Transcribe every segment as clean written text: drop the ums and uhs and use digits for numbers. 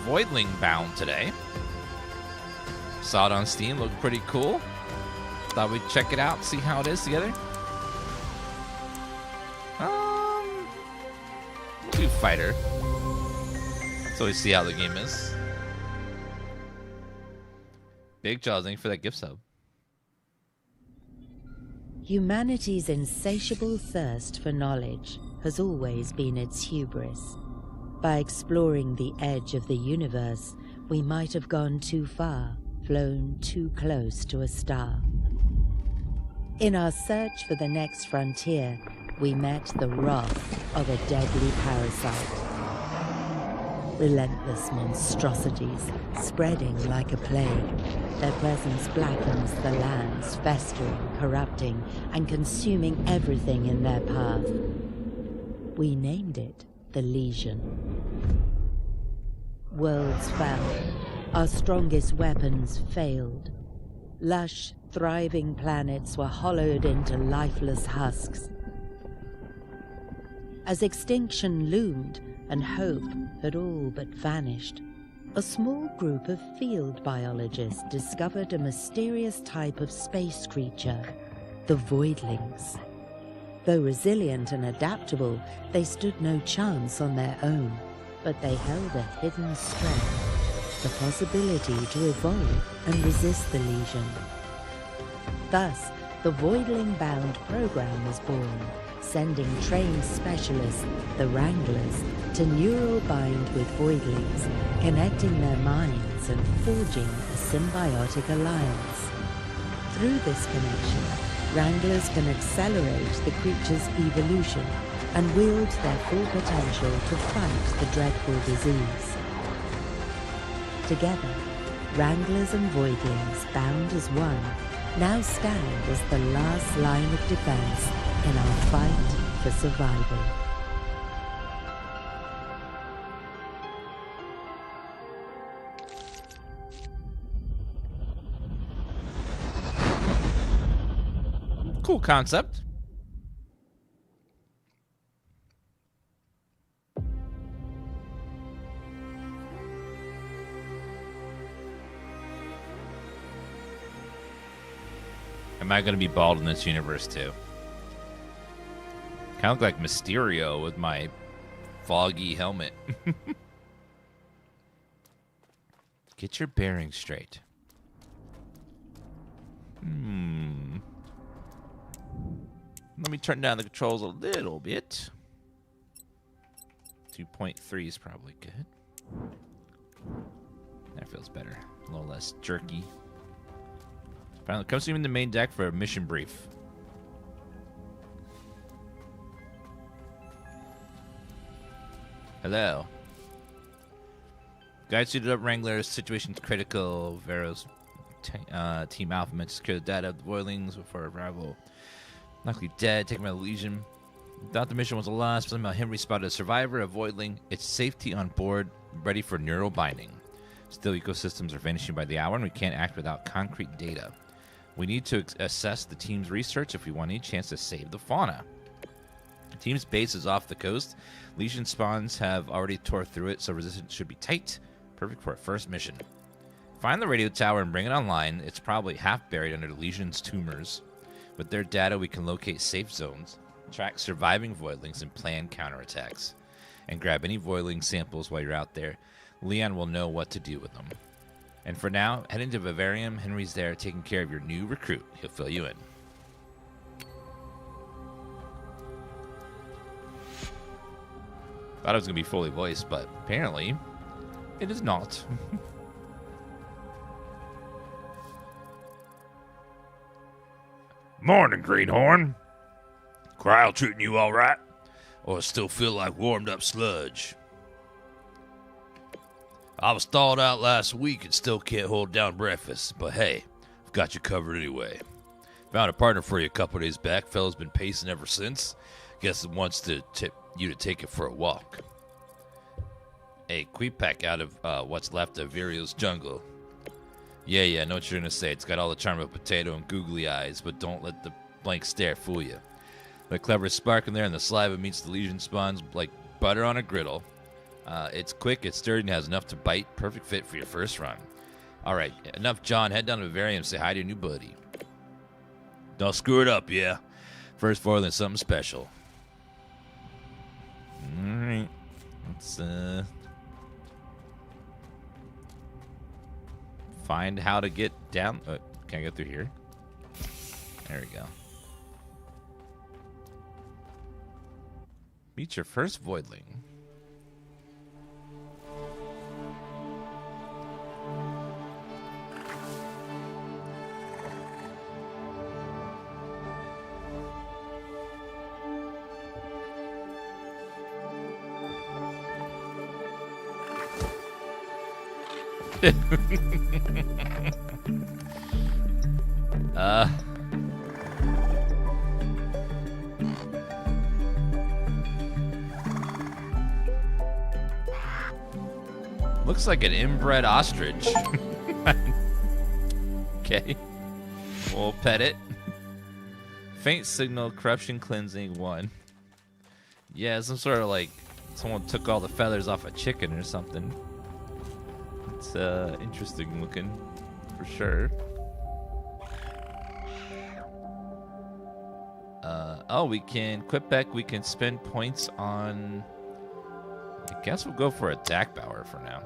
Voidling bound today. Saw it on Steam, looked pretty cool. Thought we'd check it out, see how it is together. Two fighter. So we see how the game is. Big Jaws, thank you for that gift sub. Humanity's insatiable thirst for knowledge has always been its hubris. By exploring the edge of the universe, we might have gone too far, flown too close to a star. In our search for the next frontier, we met the wrath of a deadly parasite. Relentless monstrosities, spreading like a plague. Their presence blackens the lands, festering, corrupting, and consuming everything in their path. We named it the Legion. Worlds fell. Our strongest weapons failed. Lush, thriving planets were hollowed into lifeless husks. As extinction loomed and hope had all but vanished, a small group of field biologists discovered a mysterious type of space creature, the Voidlings. Though resilient and adaptable, they stood no chance on their own, but they held a hidden strength, the possibility to evolve and resist the Legion. Thus, the Voidling-bound program was born, sending trained specialists, the Wranglers, to neural bind with Voidlings, connecting their minds and forging a symbiotic alliance. Through this connection, Wranglers can accelerate the creature's evolution and wield their full potential to fight the dreadful disease. Together, Wranglers and Voidlings, bound as one, now stand as the last line of defense in our fight for survival. Cool concept. Am I going to be bald in this universe too? Kind of look like Mysterio with my foggy helmet. Get your bearings straight. Let me turn down the controls a little bit. 2.3 is probably good. That feels better. A little less jerky. Finally, comes to me in the main deck for a mission brief. Hello. Guide suited up Wranglers. Situation's critical. Vero's Team Alpha meant to secure the data of the Voidlings before arrival. Likely dead, taken by the Legion. Thought the mission was a loss. Somehow Henry spotted a survivor, a Voidling. Its safety on board, ready for neural binding. Still, ecosystems are vanishing by the hour, and we can't act without concrete data. We need to assess the team's research if we want any chance to save the fauna. The team's base is off the coast. Legion spawns have already tore through it, so resistance should be tight. Perfect for a first mission. Find the radio tower and bring it online. It's probably half buried under the Legion's tumors. With their data, we can locate safe zones, track surviving Voidlings, and plan counterattacks. And grab any Voidling samples while you're out there. Leon will know what to do with them. And for now, head into Vivarium. Henry's there taking care of your new recruit. He'll fill you in. Thought it was going to be fully voiced, but apparently it is not. Morning, Greenhorn. Cryo treating you all right? Or still feel like warmed up sludge? I was thawed out last week and still can't hold down breakfast, but hey, I've got you covered anyway. Found a partner for you a couple days back. Fella's been pacing ever since. Guess it wants to tip you to take it for a walk. A Queepack out of what's left of Virio's jungle. Yeah, I know what you're going to say. It's got all the charm of a potato and googly eyes, but don't let the blank stare fool you. The clever spark in there and the saliva meets the Legion spawns like butter on a griddle. It's quick, it's sturdy, and has enough to bite. Perfect fit for your first run. All right, enough, John. Head down to Bavaria and say hi to your new buddy. Don't screw it up, yeah. First Voidling, something special. All right. Let's find how to get down. Can I get through here? There we go. Meet your first Voidling. Looks like an inbred ostrich. Okay. We'll pet it. Faint signal, corruption cleansing 1. Yeah, some sort of like someone took all the feathers off a chicken or something. It's interesting looking, for sure. Oh, we can Quipbeck. We can spend points on. I guess we'll go for attack power for now.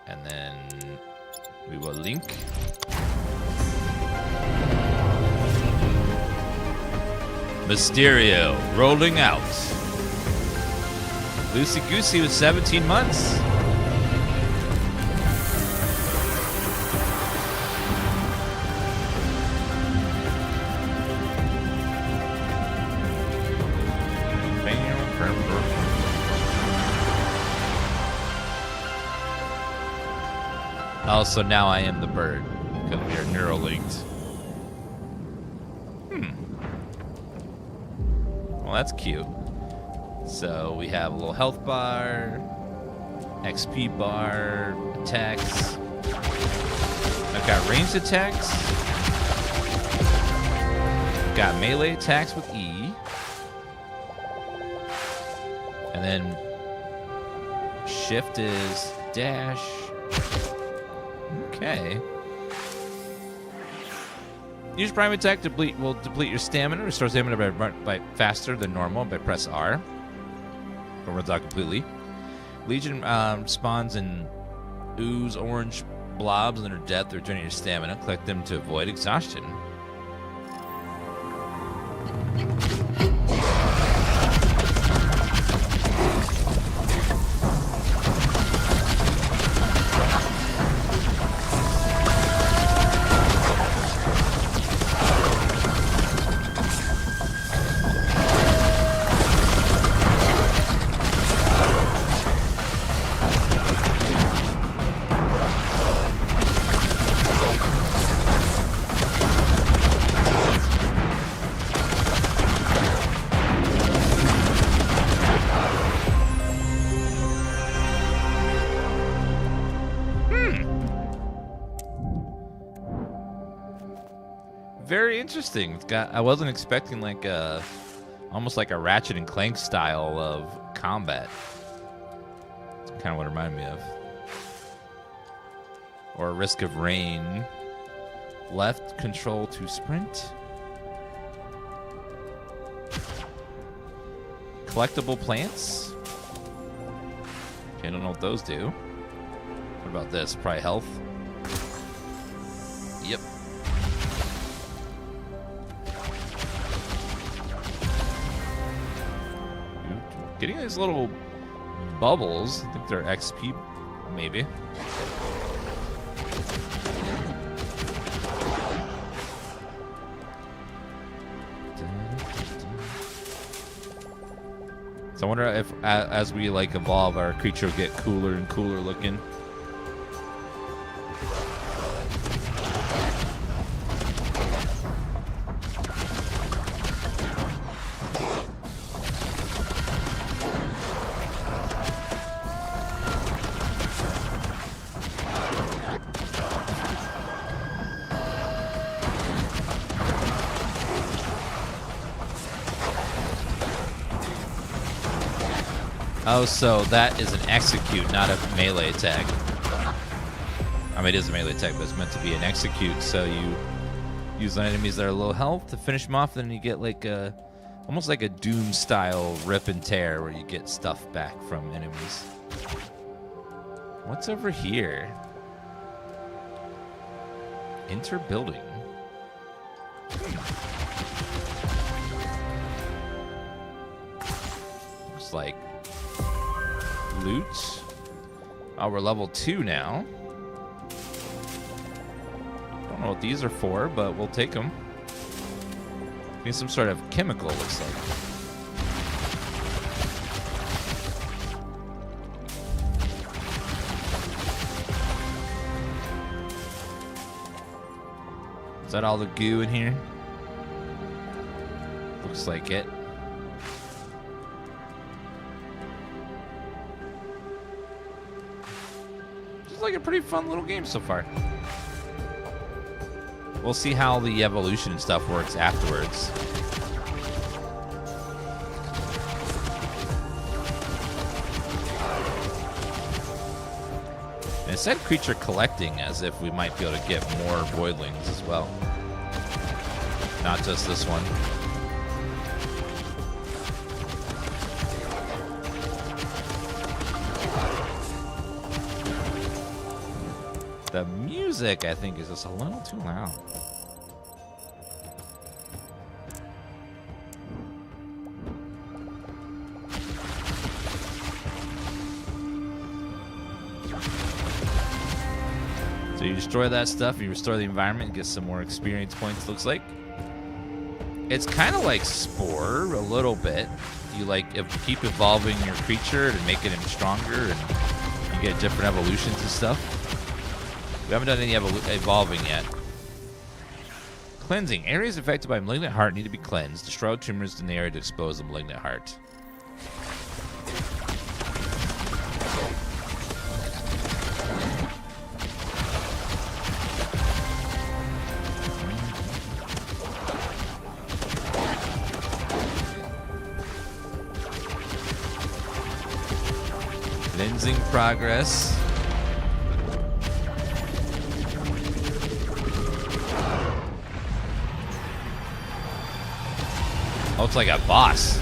And then we will link. Mysterio rolling out. Lucy Goosey was 17 months. Oh, so now I am the bird because we are neuralinked. Well, that's cute. So we have a little health bar, XP bar, attacks. I've got ranged attacks. Got melee attacks with E. And then shift is dash. Okay. Use prime attack will deplete your stamina. Restore stamina by faster than normal by press R. Or runs out completely. Legion spawns in ooze orange blobs under death. They're returning your stamina. Collect them to avoid exhaustion. Very interesting. It's got. I wasn't expecting like a, almost like a Ratchet and Clank style of combat. It's kind of what it reminded me of. Or Risk of Rain. Left control to sprint. Collectible plants. Okay, I don't know what those do. What about this? Probably health. Yep. Getting these little bubbles. I think they're XP, maybe. So I wonder if, as we like evolve, our creature will get cooler and cooler looking. Oh, so that is an execute, not a melee attack. I mean, it is a melee attack, but it's meant to be an execute. So you use on enemies that are low health to finish them off. Then you get like a, almost like a Doom style rip and tear, where you get stuff back from enemies. What's over here? Enter building. Looks like loot. Oh, we're level 2 now. Don't know what these are for, but we'll take them. Need some sort of chemical, looks like. Is that all the goo in here? Looks like it. It's like a pretty fun little game so far. We'll see how the evolution and stuff works afterwards. And it said creature collecting, as if we might be able to get more Voidlings as well. Not just this one. The music, I think, is just a little too loud. So you destroy that stuff, you restore the environment, and get some more experience points, looks like. It's kind of like Spore, a little bit. You keep evolving your creature and making him stronger, and you get different evolutions and stuff. We haven't done any evolving yet. Cleansing. Areas affected by malignant heart need to be cleansed. Destroy all tumors in the area to expose the malignant heart. Cleansing progress. Oh, it's like a boss.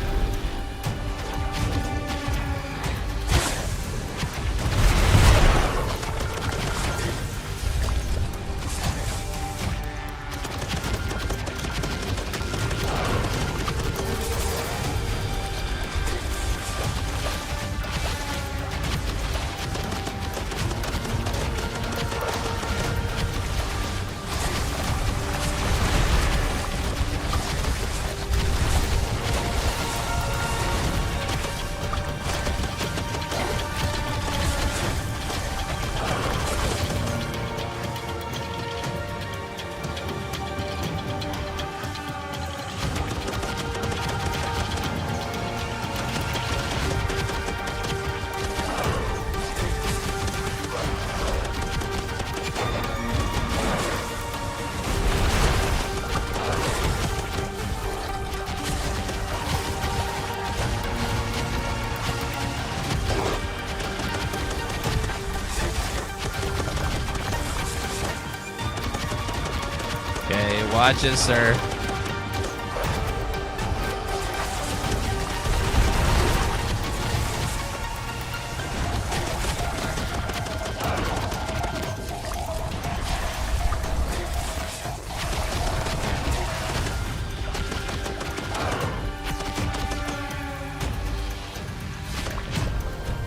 Okay, watch it, sir.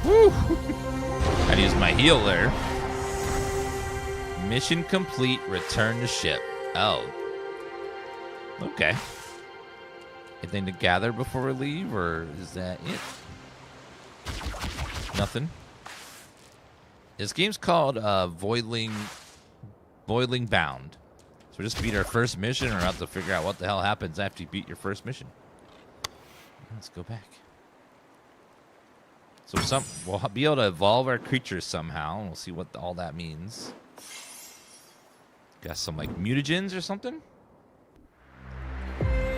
Woo! I'd use my heal there. Mission complete. Return to ship. Oh. Okay. Anything to gather before we leave, or is that it? Nothing. This game's called Voidling Bound. So we just beat our first mission, or have to figure out what the hell happens after you beat your first mission. Let's go back. So we'll be able to evolve our creatures somehow, and we'll see what all that means. Got some like mutagens or something.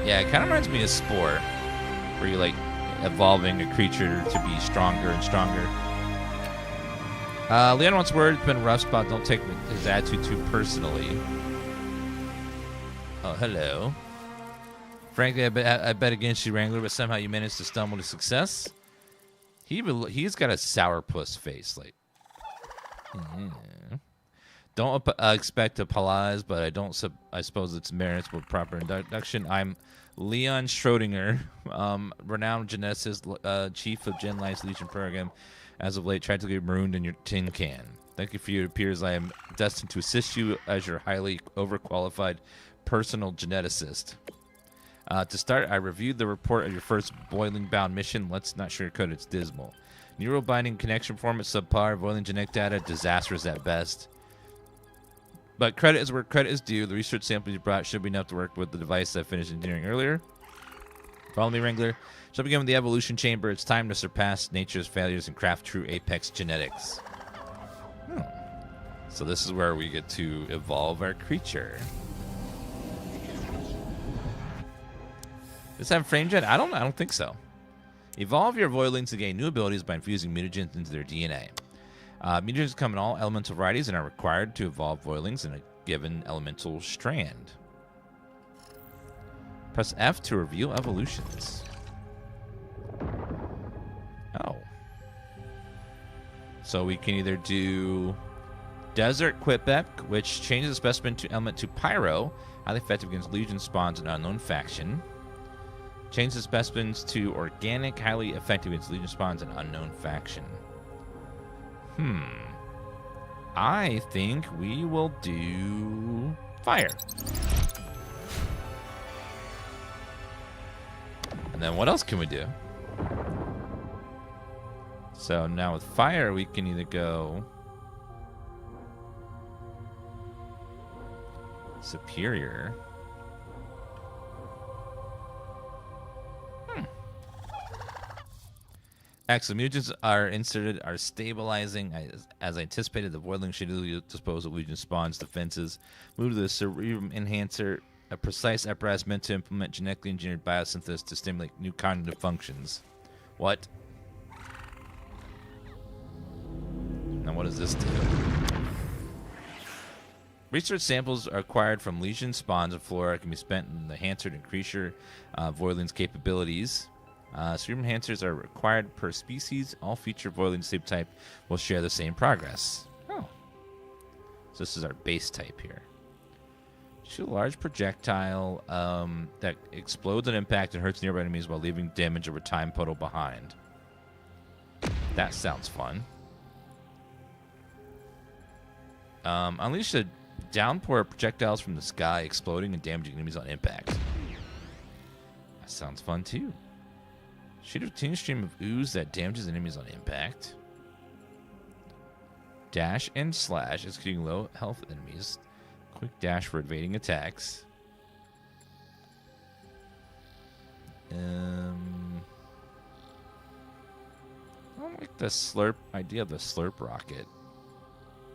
Yeah, it kind of reminds me of Spore, where you like evolving a creature to be stronger and stronger. Leon wants word. It's been a rough spot. Don't take his attitude too personally. Oh, hello. Frankly, I bet against you, Wrangler, but somehow you managed to stumble to success. He's got a sourpuss face, like. Yeah. Don't expect to apologize, but I suppose it's merits with proper introduction. I'm Leon Schrodinger, renowned geneticist, chief of Gen Life's Legion program. As of late, tried to get marooned in your tin can. Thank you for you. It appears I am destined to assist you as your highly overqualified personal geneticist. To start, I reviewed the report of your first Voidling-bound mission. Let's not sugarcoat it's dismal. Neural binding connection performance subpar. Voidling genetic data disastrous at best. But credit is where credit is due. The research samples you brought should be enough to work with the device I finished engineering earlier. Follow me, Wrangler. So begin with the evolution chamber. It's time to surpass nature's failures and craft true apex genetics. So this is where we get to evolve our creature. Does it have frame jet? I don't think so. Evolve your Voidlings to gain new abilities by infusing mutagens into their DNA. Mutagens come in all elemental varieties and are required to evolve Voidlings in a given elemental strand. Press F to reveal evolutions. Oh. So we can either do Desert Quipep, which changes the specimen element to Pyro, highly effective against Legion spawns and unknown faction. Change the specimens to Organic, highly effective against Legion spawns and unknown faction. I think we will do Fire. And then what else can we do? So now with Fire, we can either go Superior. Excellent. Mutagens are inserted, are stabilizing. As I anticipated, the Voidling should easily dispose of Legion spawns defenses. Move to the Cerebrum Enhancer, a precise apparatus meant to implement genetically engineered biosynthesis to stimulate new cognitive functions. What? Now what does this do? Research samples are acquired from Legion spawns and flora can be spent in the enhancer to increase your Voidling's capabilities. Cerebrum enhancers are required per species. All future Voidling same type will share the same progress. Oh. So this is our base type here. Shoot a large projectile that explodes on impact and hurts nearby enemies while leaving damage over time puddle behind. That sounds fun. Unleash a downpour of projectiles from the sky, exploding and damaging enemies on impact. That sounds fun too. Shoot a continuous stream of ooze that damages enemies on impact. Dash and slash, executing low health enemies. Quick dash for evading attacks. I don't like the slurp idea of the slurp rocket.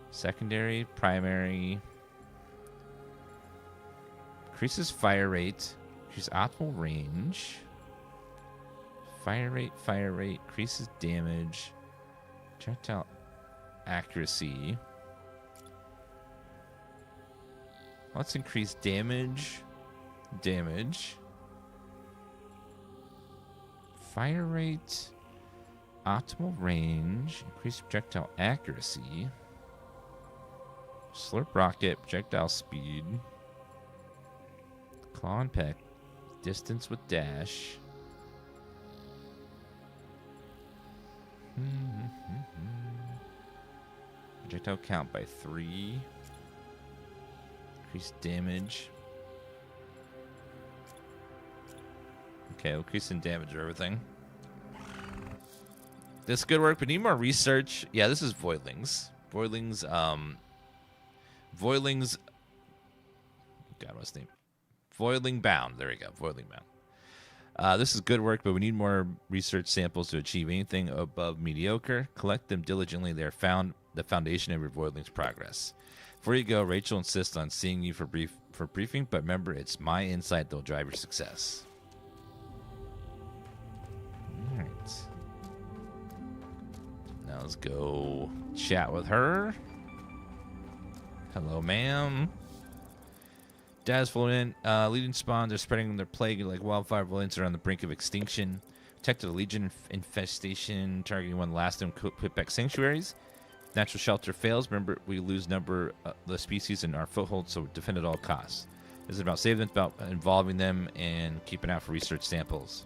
Secondary, primary. Increases fire rate. Increases optimal range. Fire rate, increases damage. Projectile accuracy. Let's increase damage. Fire rate, optimal range, increase projectile accuracy. Slurp rocket, projectile speed. Claw and peck, distance with dash. Projectile count by 3. Increase damage. Okay, increase in damage or everything. This could work, but need more research. Yeah, this is Voidlings. Voidlings, God, what's his name? Voidling bound. There we go. Voidling bound. This is good work, but we need more research samples to achieve anything above mediocre. Collect them diligently. They are the foundation of your Voidling's progress. Before you go, Rachel insists on seeing you for briefing, but remember, it's my insight that will drive your success. All right. Let's go chat with her. Hello, ma'am. Dad's flown in. Legion spawns are spreading their plague like wildfire. Voidlings are on the brink of extinction. Protected a Legion infestation, targeting one last of them put-back sanctuaries. Natural shelter fails. Remember, we lose number the species in our foothold, so defend at all costs. This is about saving them, about involving them, and keeping out for research samples.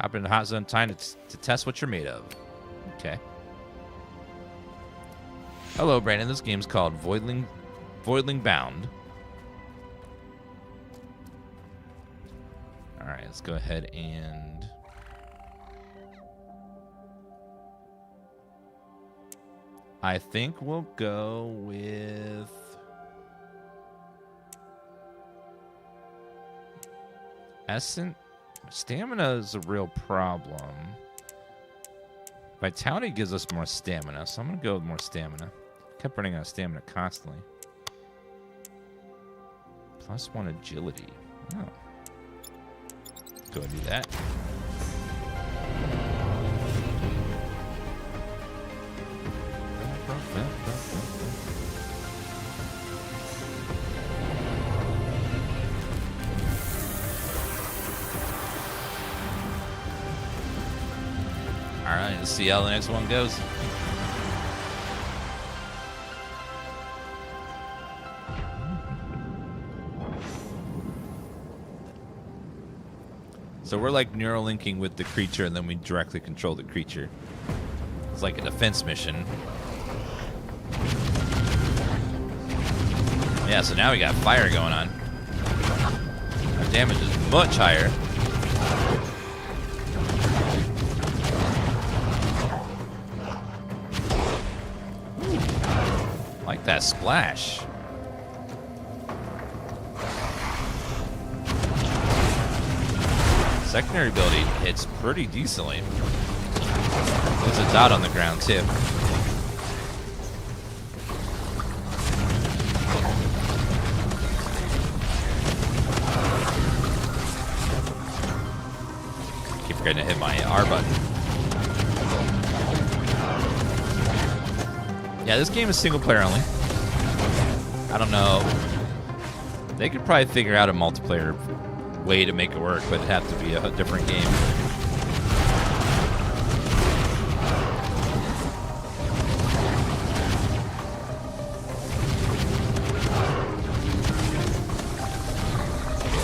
Hop in the hot zone time to test what you're made of. Okay. Hello, Brandon. This game's called Voidling Bound. All right, let's go ahead and I think we'll go with Essence. Stamina is a real problem. Vitality gives us more stamina, so I'm going to go with more stamina. Kept running out of stamina constantly. +1 agility. Oh. Go and do that. All right, let's see how the next one goes. So we're like neurolinking with the creature, and then we directly control the creature. It's like a defense mission. Yeah, so now we got fire going on. Our damage is much higher. Like that splash. Secondary ability hits pretty decently. There's a dot on the ground too. Keep forgetting to hit my R button. Yeah, this game is single player only. I don't know. They could probably figure out a multiplayer way to make it work, but it'd have to be a different game.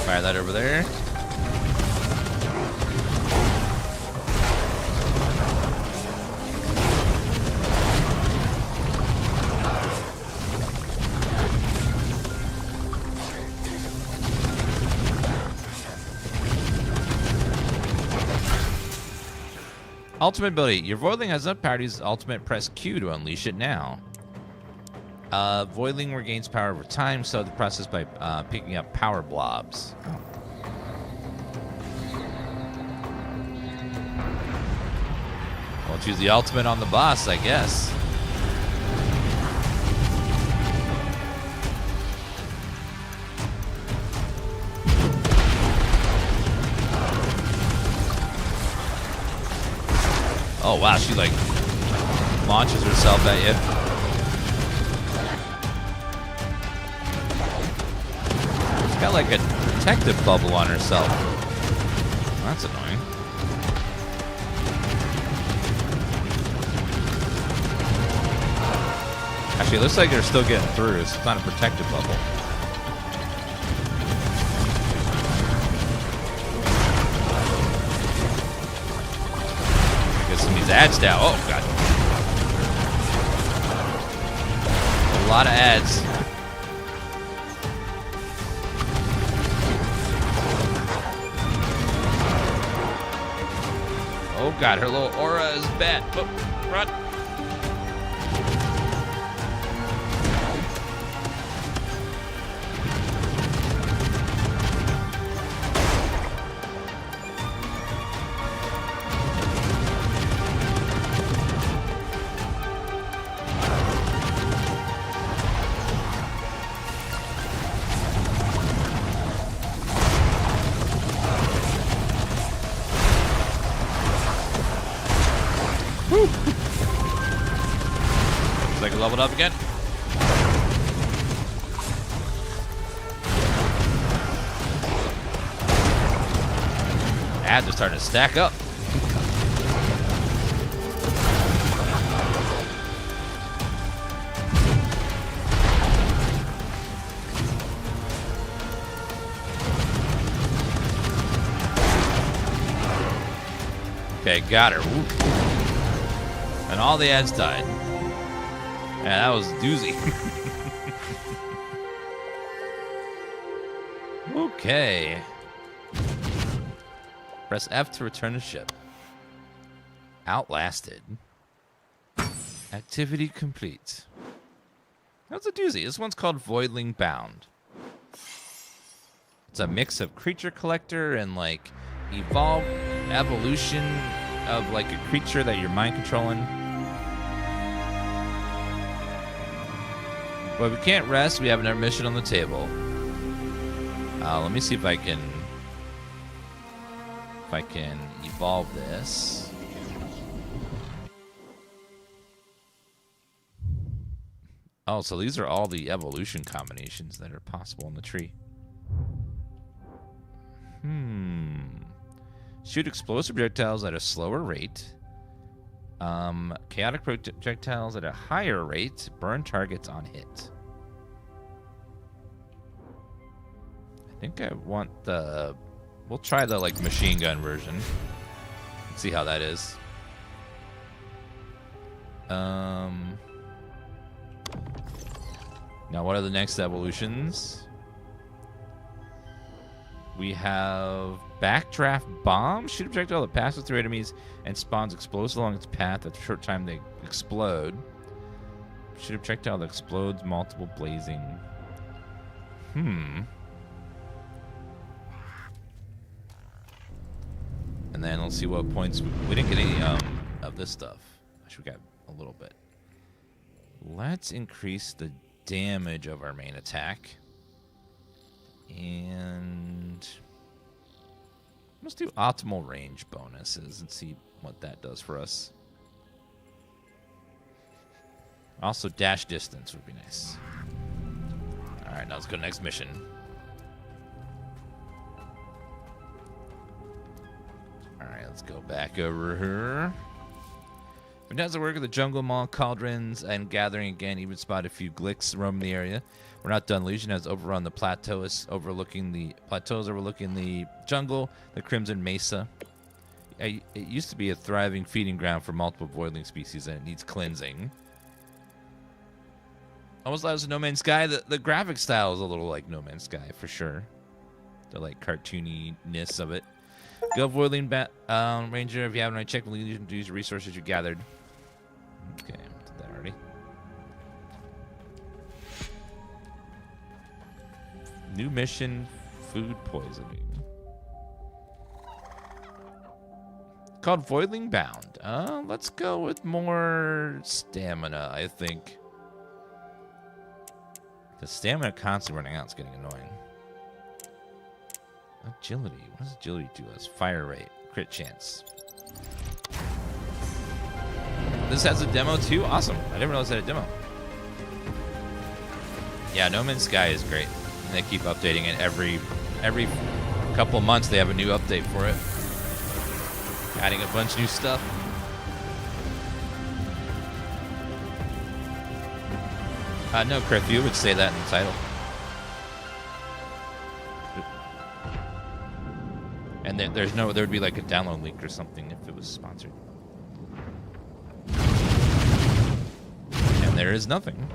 Fire that over there. Ultimate ability. Your Voidling has enough power to use ultimate. Press Q to unleash it now. Voidling regains power over time. So the process by picking up power blobs. We'll choose the ultimate on the boss, I guess. Oh wow, she like launches herself at you. She's got like a protective bubble on herself. That's annoying. Actually, it looks like they're still getting through. It's not a protective bubble. Ads down. Oh god. A lot of ads. Oh god, her little aura is bad. Oh, run. we leveled up again. Ads are starting to stack up. Okay, got her. Woo. And all the ads died. Yeah, that was a doozy. Okay. Press F to return the ship. Outlasted. Activity complete. That's a doozy. This one's called Voidling Bound. It's a mix of creature collector and like evolution of like a creature that you're mind controlling. But we can't rest. We have another mission on the table. Let me see if I can evolve this. Oh, so these are all the evolution combinations that are possible in the tree. Shoot explosive projectiles at a slower rate. Chaotic projectiles at a higher rate. Burn targets on hit. I think I want the... We'll try the like machine gun version. Let's see how that is. Now what are the next evolutions? We have Backdraft Bomb. Shoot a projectile that passes through enemies and spawns explosives along its path. At a short time they explode. Shoot a projectile that explodes multiple blazing. And then let's see what points we didn't get any of this stuff. Actually, we got a little bit. Let's increase the damage of our main attack. And let's do optimal range bonuses and see what that does for us. Also, dash distance would be nice. All right, now let's go to the next mission. All right, let's go back over here. Fantastic work at the jungle mall, cauldrons, and gathering again. Even spotted a few glicks roaming the area. We're not done. Legion has overrun the plateaus overlooking the jungle, the Crimson Mesa. It used to be a thriving feeding ground for multiple Voidling species, and it needs cleansing. Almost like No Man's Sky. The graphic style is a little like No Man's Sky for sure. The like cartooniness of it. Go Voidling Ranger. If you haven't already checked the Legion to use the resources you gathered. Okay, did that already. New mission, food poisoning. Called Voidling Bound. Let's go with more stamina, I think. The stamina constantly running out is getting annoying. Agility. What does agility do us? Fire rate. Crit chance. This has a demo too? Awesome. I didn't realize it had a demo. Yeah, No Man's Sky is great. And they keep updating it every couple months. They have a new update for it. Adding a bunch of new stuff. No, Criff, you would say that in the title. And there would be like a download link or something if it was sponsored. And there is nothing.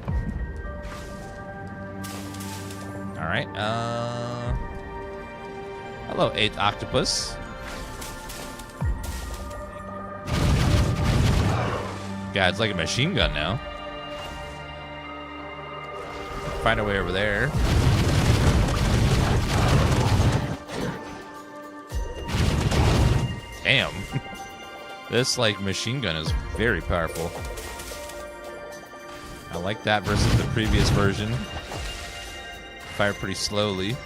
All right. Hello, 8th Octopus. God, it's like a machine gun now. Find a way over there. Damn. This like machine gun is very powerful. I like that versus the previous version. Fire pretty slowly.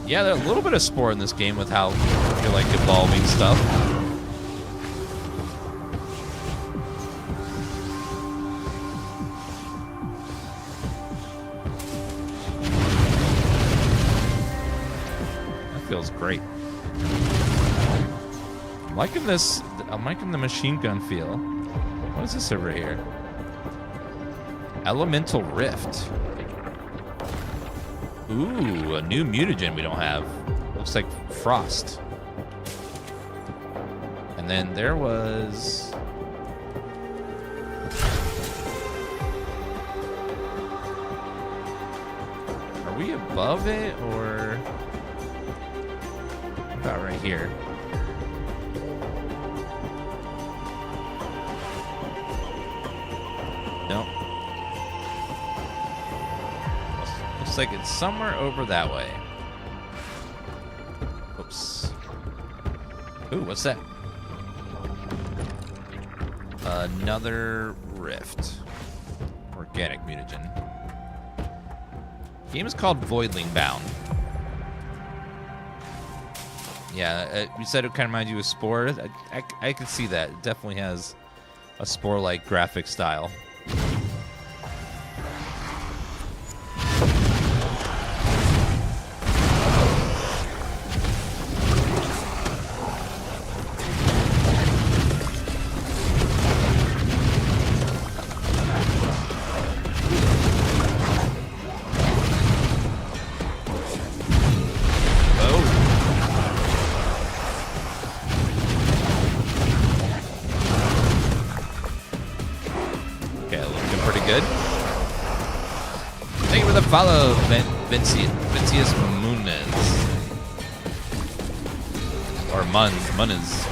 Yeah, there's a little bit of sport in this game with how you're like evolving stuff. That feels great. I'm liking this. I'm liking the machine gun feel. What is this over here? Elemental Rift. Ooh, a new mutagen we don't have. Looks like Frost. And then there was... Are we above it, or... About right here. Nope. Looks like it's somewhere over that way. Oops. Ooh, what's that? Another rift. Organic mutagen. Game is called Voidling Bound. Yeah, you said it kind of reminds you of Spore. I can see that. It definitely has a Spore-like graphic style. Follow Vincius Muniz. Or Muniz.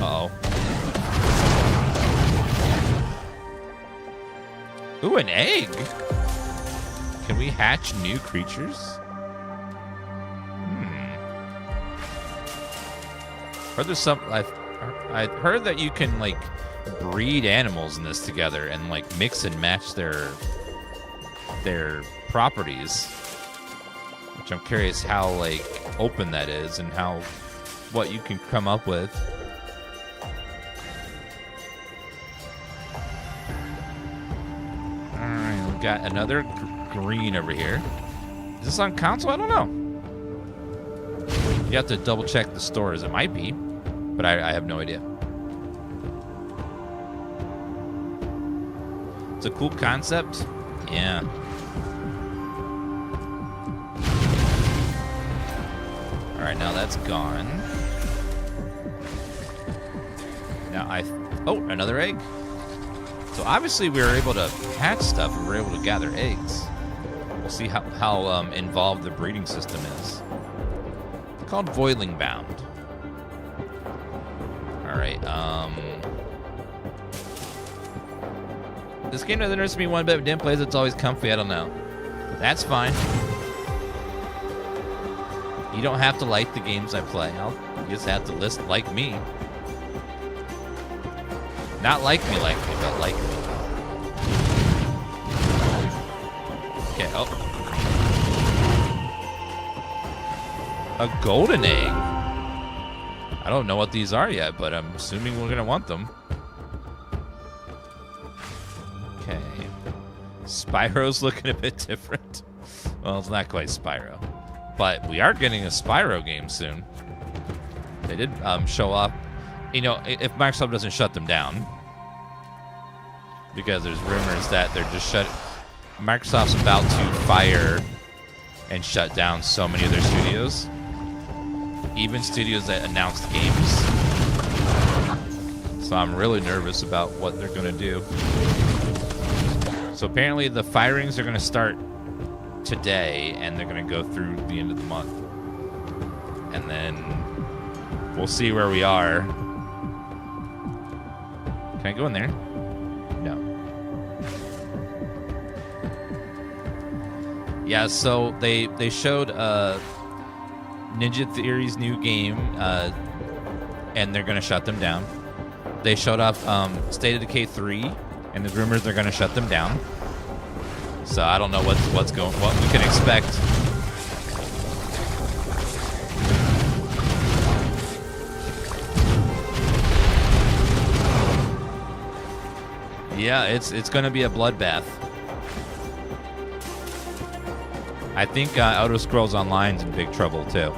Uh-oh. Ooh, an egg! Can we hatch new creatures? Heard there's some. I've heard that you can like breed animals in this together and like mix and match their properties. Which I'm curious how like open that is and how what you can come up with. All right, we got another green over here. Is this on console? I don't know. You have to double check the stores. It might be, but I have no idea. It's a cool concept. Yeah. All right, now that's gone. Now oh, another egg. So obviously we were able to hatch stuff and we were able to gather eggs. We'll see how involved the breeding system is. It's called Voidling Bound. Alright, this game doesn't interest me one bit, but didn't play as it's always comfy, I don't know. That's fine. You don't have to like the games I play. You just have to like me. Not like me, but like me. Okay, oh. A golden egg. I don't know what these are yet, but I'm assuming we're going to want them. Okay. Spyro's looking a bit different. Well, it's not quite Spyro. But we are getting a Spyro game soon. They did show off. You know, if Microsoft doesn't shut them down, because there's rumors that they're just Microsoft's about to fire and shut down so many of their studios, even studios that announced games. So I'm really nervous about what they're going to do. So apparently the firings are going to start today, and they're going to go through the end of the month. And then we'll see where we are. Can I go in there? No. Yeah, so they showed Ninja Theory's new game, and they're gonna shut them down. They showed off State of Decay 3, and there's rumors they're gonna shut them down. So I don't know what we can expect. Yeah, it's gonna be a bloodbath. I think Outer Scrolls Online's in big trouble too.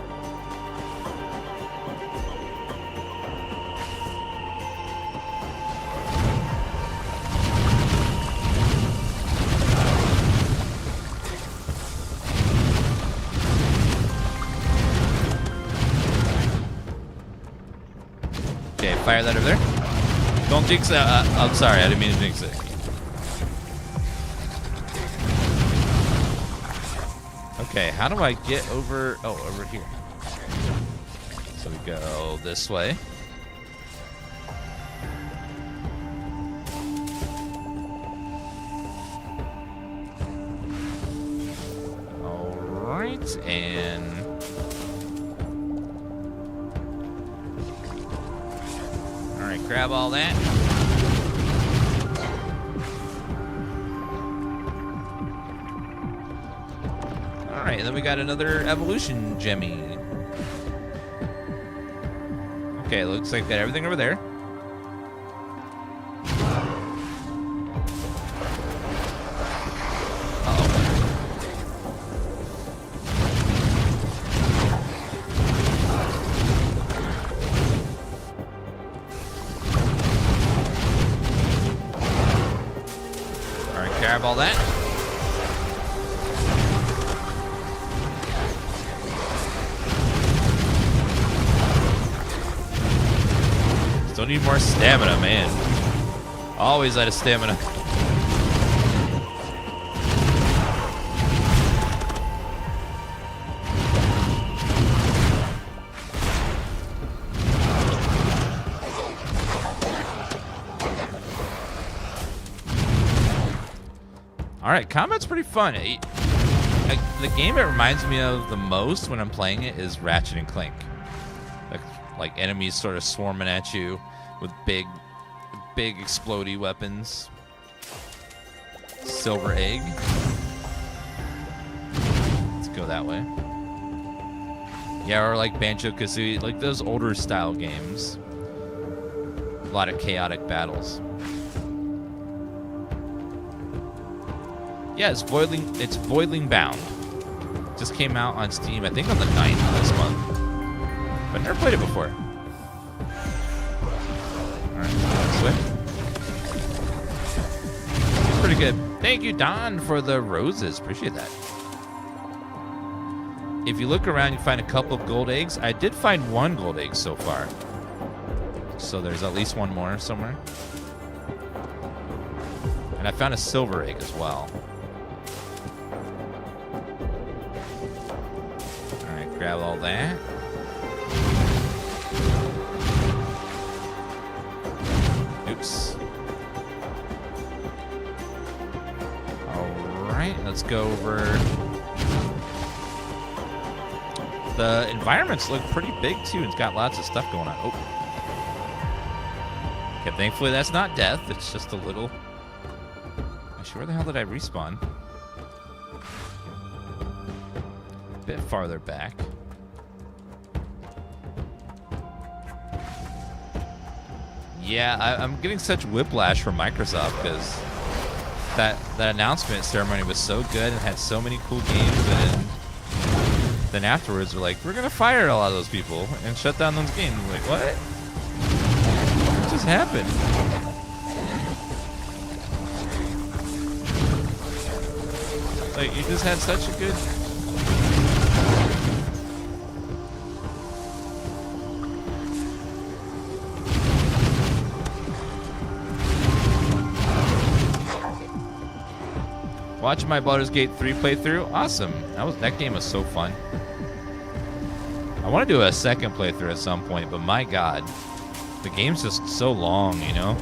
Okay, fire that over there. Don't jinx it. I'm sorry, I didn't mean to jinx it. Okay, how do I get over? Oh, over here. So we go this way. All right, and all right, grab all that. All right, and then we got another evolution gemmy. Okay, looks like we got everything over there. All right, grab all that. Still need more stamina, man. Always out of stamina. Alright, combat's pretty fun. The game it reminds me of the most when I'm playing it is Ratchet and Clank. Like enemies sort of swarming at you with big explodey weapons. Silver egg. Let's go that way. Yeah, or like Banjo-Kazooie, like those older style games. A lot of chaotic battles. Yeah, it's Voidling Bound. Just came out on Steam, I think on the 9th of this month. But I've never played it before. Alright, this way. It's pretty good. Thank you, Don, for the roses. Appreciate that. If you look around, you find a couple of gold eggs. I did find one gold egg so far. So there's at least one more somewhere. And I found a silver egg as well. Alright, grab all that. Oops. Alright, let's go over. The environments look pretty big too. It's got lots of stuff going on. Oh. Okay, thankfully that's not death. It's just a little. Actually, where the hell did I respawn? A bit farther back. Yeah, I'm getting such whiplash from Microsoft because that announcement ceremony was so good and had so many cool games, and then afterwards we're like, we're gonna fire a lot of those people and shut down those games. I'm like, what? What just happened? Like, you just had such a good. Watching my Baldur's Gate 3 playthrough, awesome. That game was so fun. I want to do a second playthrough at some point, but my God, the game's just so long, you know?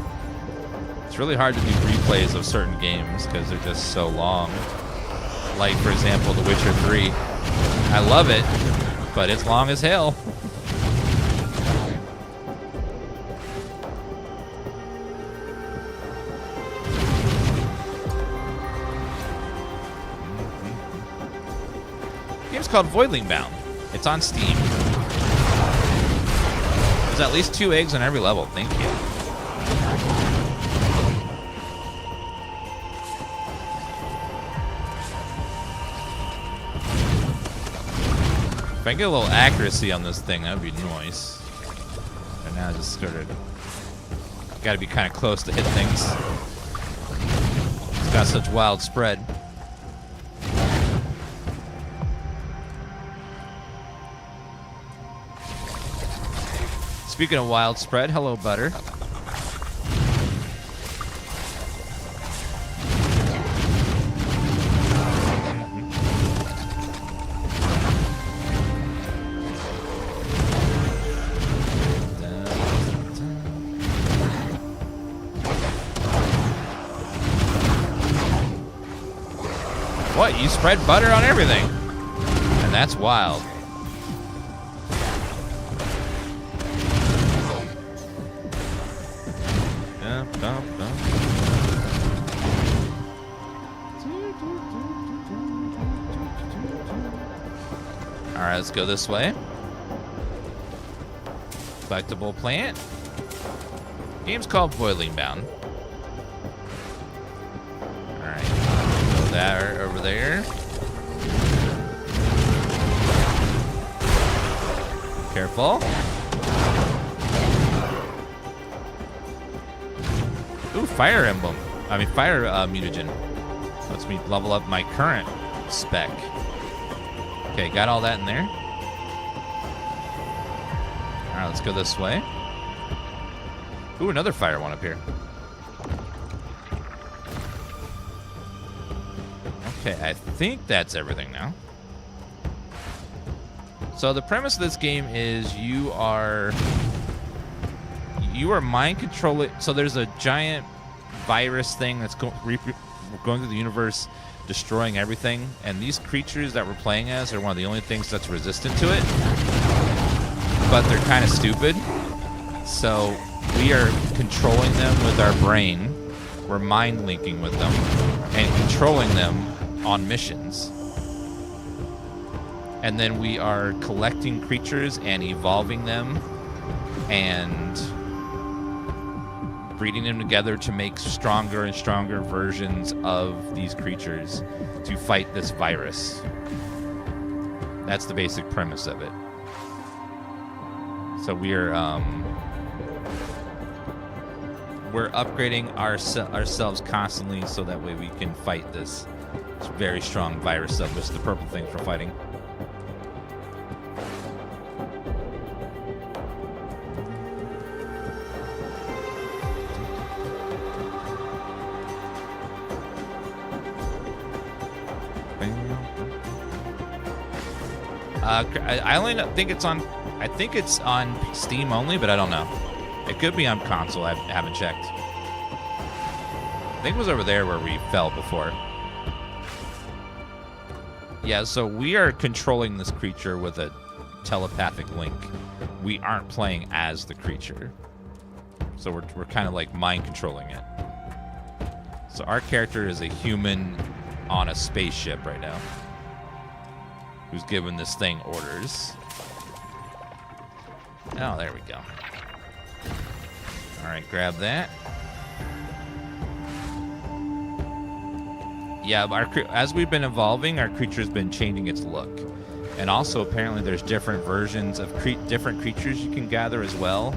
It's really hard to do replays of certain games because they're just so long. Like, for example, The Witcher 3. I love it, but it's long as hell. The game's called Voidling Bound. It's on Steam. There's at least 2 eggs on every level. Thank you. If I get a little accuracy on this thing, that would be nice. And now I just started. Got to be kind of close to hit things. It's got such wild spread. Speaking of wild spread, hello, Butter. What? You spread butter on everything. And that's wild. Alright, let's go this way. Collectible plant. Game's called Voidling Bound. Alright, go that over there. Careful. Ooh, fire emblem. I mean, fire mutagen. Lets me level up my current spec. Okay, got all that in there. Alright, let's go this way. Ooh, another fire one up here. Okay, I think that's everything now. So the premise of this game is you are mind controlling. So there's a giant virus thing that's going through the universe, destroying everything, and these creatures that we're playing as are one of the only things that's resistant to it, but they're kind of stupid. So we are controlling them with our brain. We're mind linking with them and controlling them on missions. And then we are collecting creatures and evolving them and breeding them together to make stronger and stronger versions of these creatures to fight this virus. That's the basic premise of it. So we're upgrading ourselves constantly so that way we can fight this very strong virus stuff, which is the purple things we're fighting. I only think it's on. I think it's on Steam only, but I don't know. It could be on console. I haven't checked. I think it was over there where we fell before. Yeah, so we are controlling this creature with a telepathic link. We aren't playing as the creature, so we're kind of like mind controlling it. So our character is a human on a spaceship right now, who's giving this thing orders. Oh, there we go. All right, grab that. Yeah, as we've been evolving, our creature's been changing its look. And also, apparently, there's different versions of different creatures you can gather as well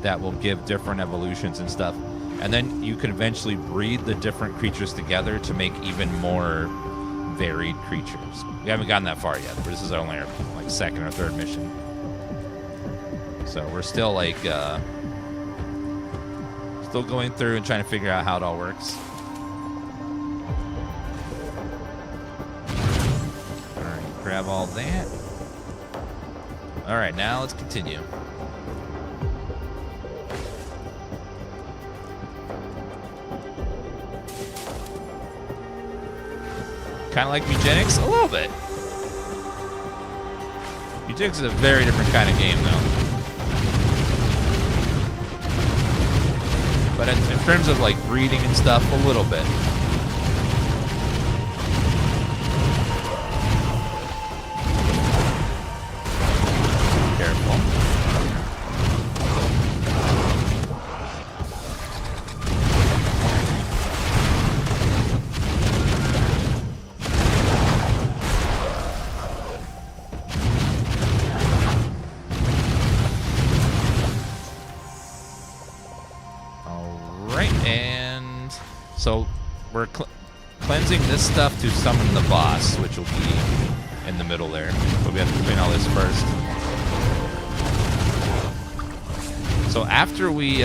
that will give different evolutions and stuff. And then you can eventually breed the different creatures together to make even more varied creatures. We haven't gotten that far yet, but this is only our second or third mission. So we're still still going through and trying to figure out how it all works. All right, grab all that. All right, now let's continue. Kind of like eugenics, a little bit. Ejix is a very different kind of game, though. But in terms of like breeding and stuff, a little bit. Careful. So we're cleansing this stuff to summon the boss, which will be in the middle there. But we have to clean all this first. So after we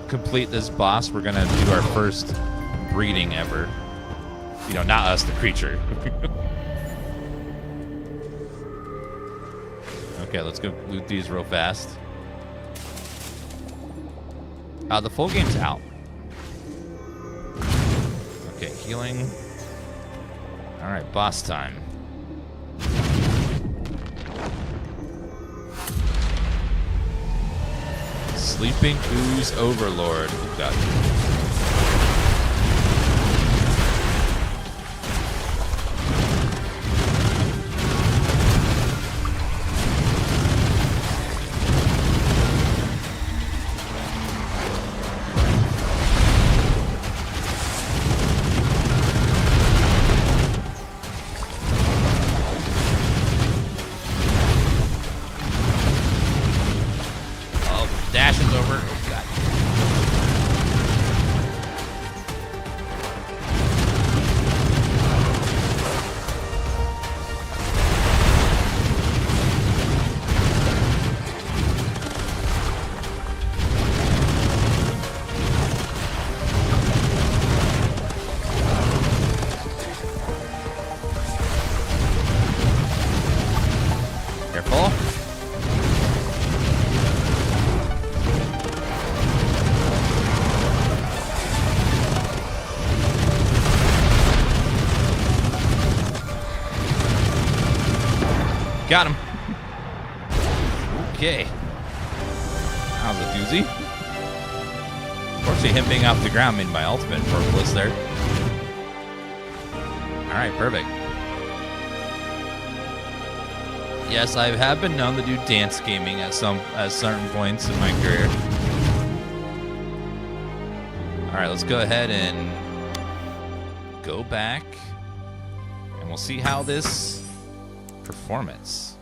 complete this boss, we're gonna do our first breeding ever. You know, not us, the creature. Okay, let's go loot these real fast. The full game's out. Okay, healing. Alright, boss time. Sleeping Ooze Overlord. Oh, God. Got him. Okay. That was a doozy. Unfortunately, him being off the ground made my ultimate worthless there. Alright, perfect. Yes, I have been known to do dance gaming at certain points in my career. Alright, let's go ahead and go back. And we'll see how this performance.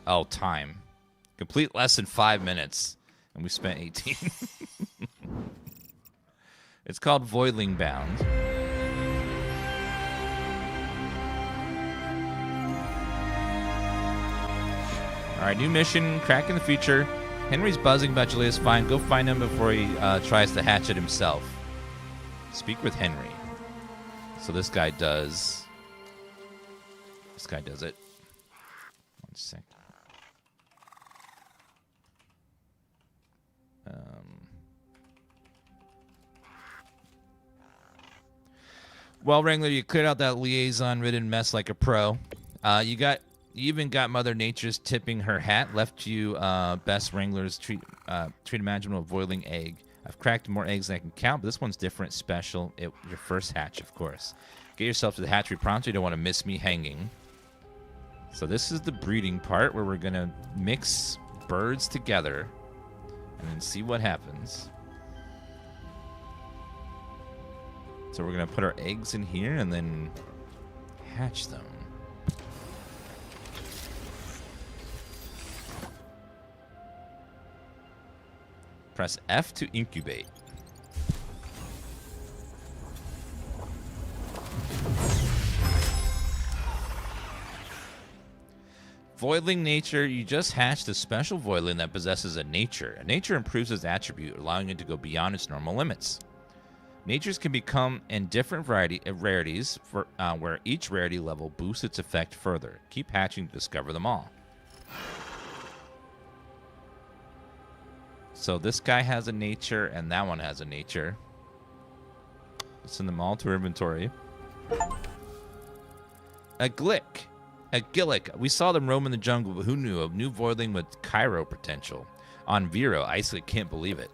Oh, time. Complete less than 5 minutes. And we spent 18. It's called Voidling Bound. Alright, new mission, cracking the feature. Henry's buzzing about Julia's find. Go find him before he tries to hatch it himself. Speak with Henry. So this guy does... This guy does it. 1 second. Well, Wrangler, you cleared out that liaison-ridden mess like a pro. You even got Mother Nature's tipping her hat. Left you best Wrangler's treat imaginable Voidling egg. I've cracked more eggs than I can count, but this one's different, special. Your first hatch, of course. Get yourself to the hatchery pronto. You don't want to miss me hanging. So this is the breeding part where we're going to mix birds together and then see what happens. So we're going to put our eggs in here and then hatch them. Press F to incubate. Voidling nature. You just hatched a special Voidling that possesses a nature. A nature improves its attribute, allowing it to go beyond its normal limits. Natures can become in different rarities, where each rarity level boosts its effect further. Keep hatching to discover them all. So this guy has a nature, and that one has a nature. Send them all to our inventory. A glick. At Gillick, we saw them roam in the jungle, but who knew? A new Voidling with Cairo potential. On Vero, I actually can't believe it.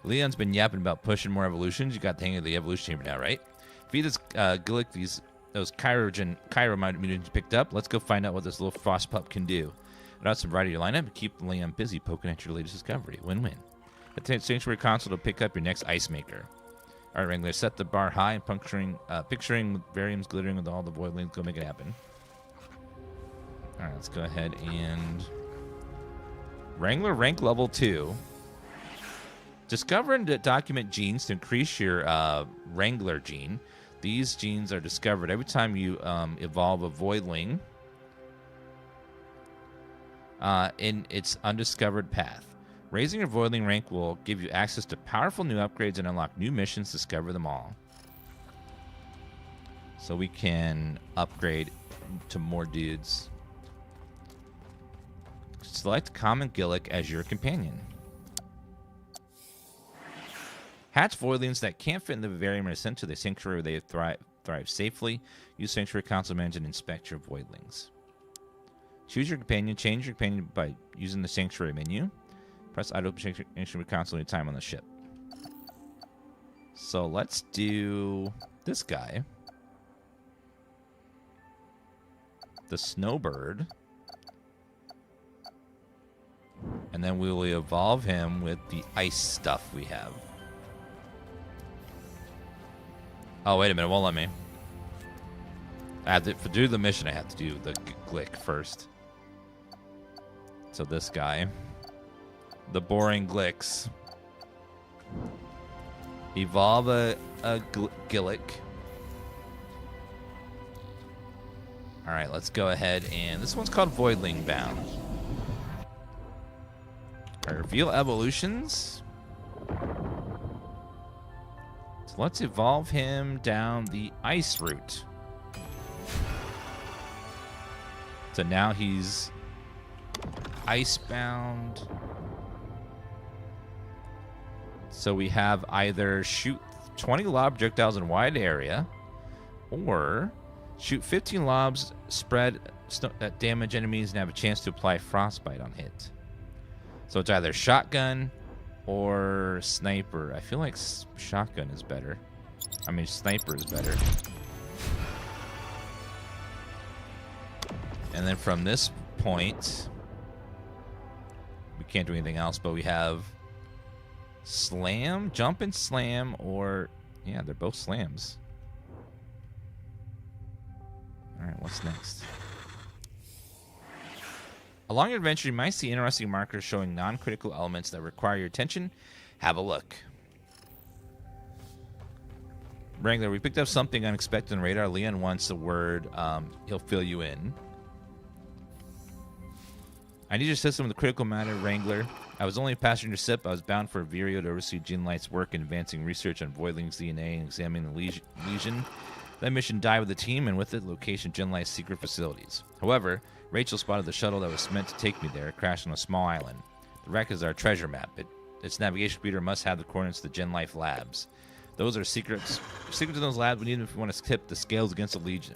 Leon's been yapping about pushing more evolutions. You got the hang of the evolution chamber now, right? Feed this Gillick those Cairo mutants picked up. Let's go find out what this little frost pup can do. Without some variety of your lineup, and keep Leon busy poking at your latest discovery. Win-win. The Sanctuary console to pick up your next ice maker. All right, Wrangler, set the bar high and picturing with bariums glittering with all the Voidlings. Go make it happen. All right, let's go ahead and Wrangler rank level 2. Discover and document genes to increase your Wrangler gene. These genes are discovered every time you evolve a Voidling in its undiscovered path. Raising your Voidling rank will give you access to powerful new upgrades and unlock new missions. Discover them all. So we can upgrade to more dudes. Select Common Gillick as your companion. Hatch Voidlings that can't fit in the vivarium are sent to the Sanctuary where they thrive safely. Use Sanctuary Console Manager and inspect your Voidlings. Choose your companion. Change your companion by using the Sanctuary menu. Press I to open Sanctuary Console anytime on the ship. So let's do this guy. The Snowbird. And then we will evolve him with the ice stuff we have. Oh, wait a minute. Won't let me. I have to do the mission. I have to do the Glick first. So this guy. The boring Glicks. Evolve a Gillick. Alright, let's go ahead and... This one's called Voidling Bound. Alright, reveal evolutions. So let's evolve him down the ice route. So now he's icebound. So we have either shoot 20 lob projectiles in a wide area, or shoot 15 lobs, spread that damage enemies, and have a chance to apply frostbite on hit. So it's either shotgun or sniper. I feel like shotgun is better. I mean, sniper is better. And then from this point, we can't do anything else, but we have slam, jump and slam, or yeah, they're both slams. All right, what's next? Along your adventure, you might see interesting markers showing non-critical elements that require your attention. Have a look. Wrangler, we picked up something unexpected on radar. Leon wants the word. He'll fill you in. I need your system with critical matter, Wrangler. I was only a passenger ship. I was bound for Virio to oversee Jinlight's work in advancing research on Voidling's DNA and examining the Legion. That mission died with the team, and with it, location Jinlight's secret facilities. However, Rachel spotted the shuttle that was meant to take me there, crashed on a small island. The wreck is our treasure map. Its navigation computer must have the coordinates to the Jinlight labs. Those are secrets. Secret to those labs we need if we want to tip the scales against the Legion.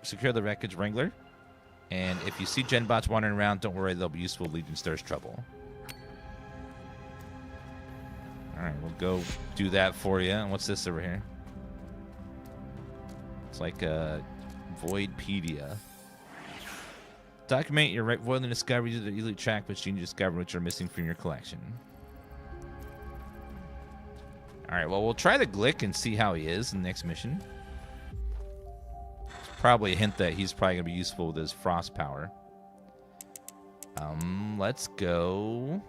Secure the wreckage, Wrangler. And if you see Genbots wandering around, don't worry, they'll be useful. Legion stirs trouble. Alright, we'll go do that for you. And what's this over here? It's like a Voidpedia. Document your Voidling discoveries to easily track which gene you discovered which are missing from your collection. Alright, well, we'll try the Glick and see how he is in the next mission. Probably a hint that he's probably going to be useful with his frost power. Let's go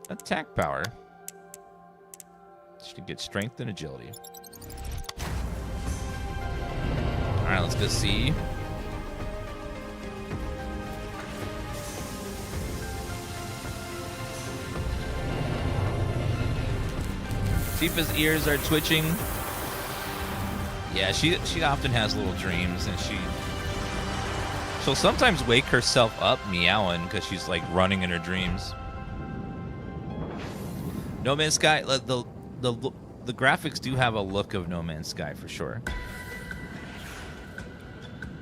attack power. Should get strength and agility. Alright, let's go see. Tifa's ears are twitching. Yeah, she often has little dreams, and she'll sometimes wake herself up meowing because she's like running in her dreams. No Man's Sky, the graphics do have a look of No Man's Sky for sure.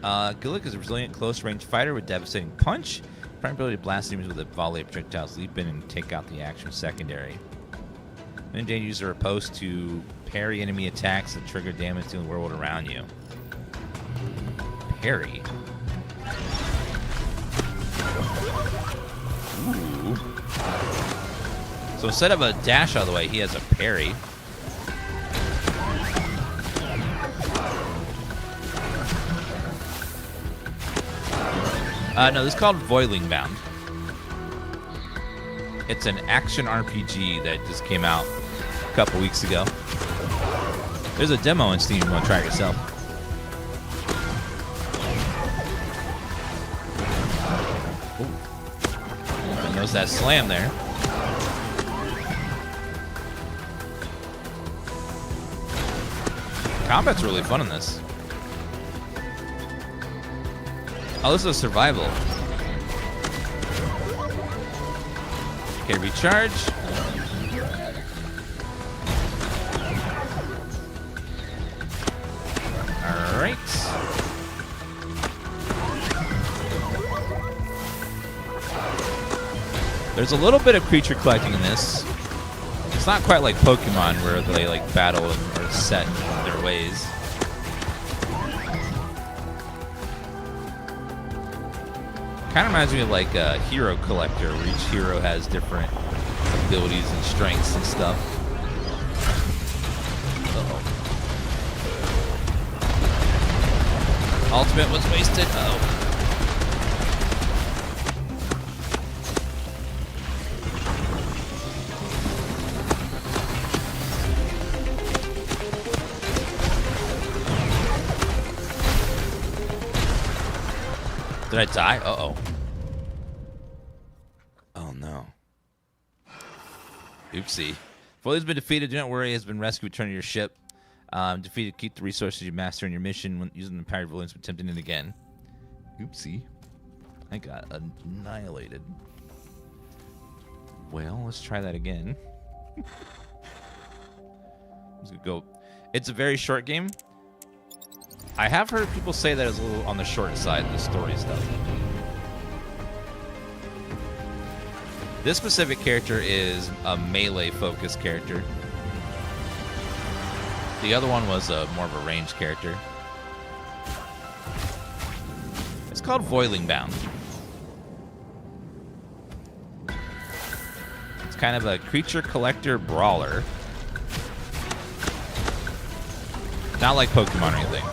Gillick is a resilient close-range fighter with devastating punch. Prime ability to blast enemies with a volley of projectiles, leap in and take out the action secondary. Ninja uses a riposte to parry enemy attacks that trigger damage to the world around you. Parry. Ooh. So instead of a dash out of the way, he has a parry. No, this is called Voidling Bound. It's an action RPG that just came out a couple weeks ago. There's a demo on Steam if you want to try it yourself. Ooh. And there's that slam there. Combat's really fun in this. Oh, this is a survival. Okay, recharge. Alright. There's a little bit of creature collecting in this. It's not quite like Pokemon where they like battle and are set in their ways. Kind of reminds me of like a hero collector, where each hero has different abilities and strengths and stuff. Uh-oh. Ultimate was wasted. Uh-oh. Did I die? Uh-oh. Oh, no. Oopsie. Voidling's been defeated. Do not worry. He has been rescued. Return to your ship. Defeated. Keep the resources you master in your mission when using the power of Voidling's been tempting it again. Oopsie. I got annihilated. Well, let's try that again. Let's go. It's a very short game. I have heard people say that it's a little on the short side, the story stuff. This specific character is a melee-focused character. The other one was more of a ranged character. It's called Voidling Bound. It's kind of a creature collector brawler. Not like Pokemon or anything.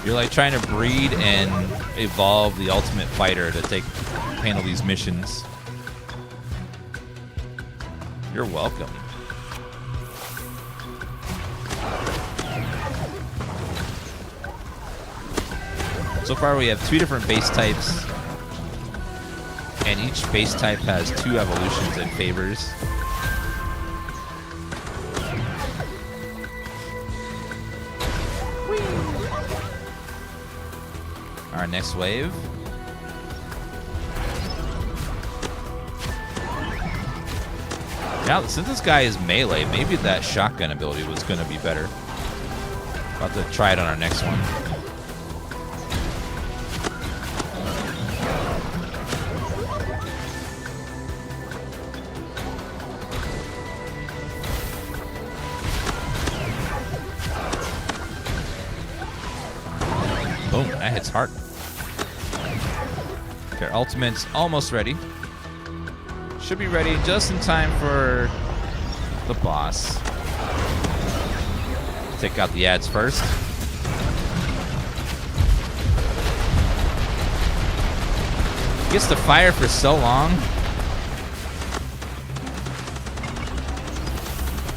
You're like trying to breed and evolve the ultimate fighter to handle these missions. You're welcome. So far we have 2 different base types, and each base type has 2 evolutions it favors. Our next wave. Now, since this guy is melee, maybe that shotgun ability was going to be better. About to try it on our next one. Boom, that hits hard. Their ultimate's almost ready. Should be ready just in time for the boss. Take out the ads first. Gets to fire for so long.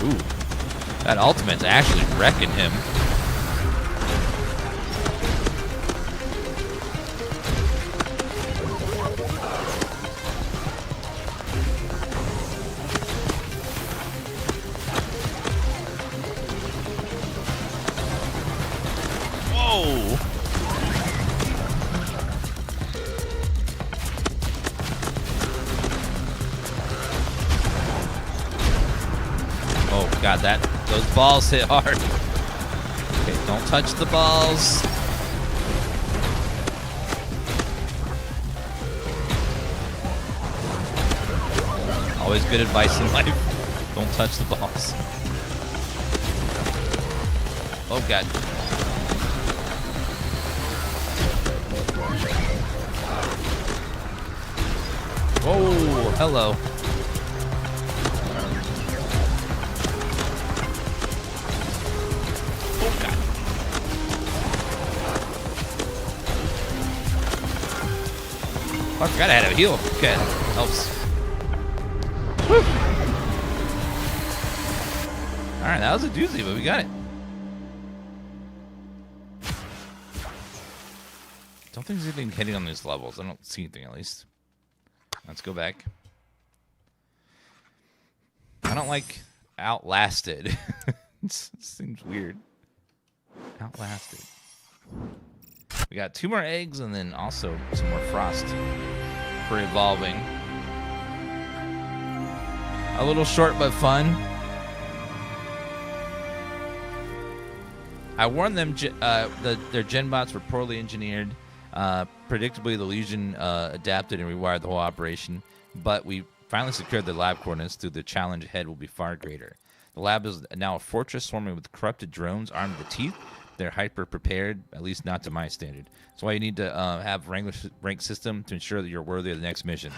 Ooh, that ultimate's actually wrecking him. God, those balls hit hard. Okay, don't touch the balls. Always good advice in life. Don't touch the balls. Oh, God. Whoa, hello. Oh, God. Oh, I forgot I had a heal. Okay, helps. Whew. Alright, that was a doozy, but we got it. Don't think there's anything hitting on these levels. I don't see anything, at least. Let's go back. I don't like outlasted. It seems weird. Outlasted. We got 2 more eggs and then also some more frost for evolving. A little short but fun. I warned them their gen bots were poorly engineered. Predictably, the Legion adapted and rewired the whole operation, but we finally secured the lab coordinates through the challenge ahead will be far greater. The lab is now a fortress swarming with corrupted drones armed with teeth. They're hyper prepared, at least not to my standard. That's why you need to have rank system to ensure that you're worthy of the next mission.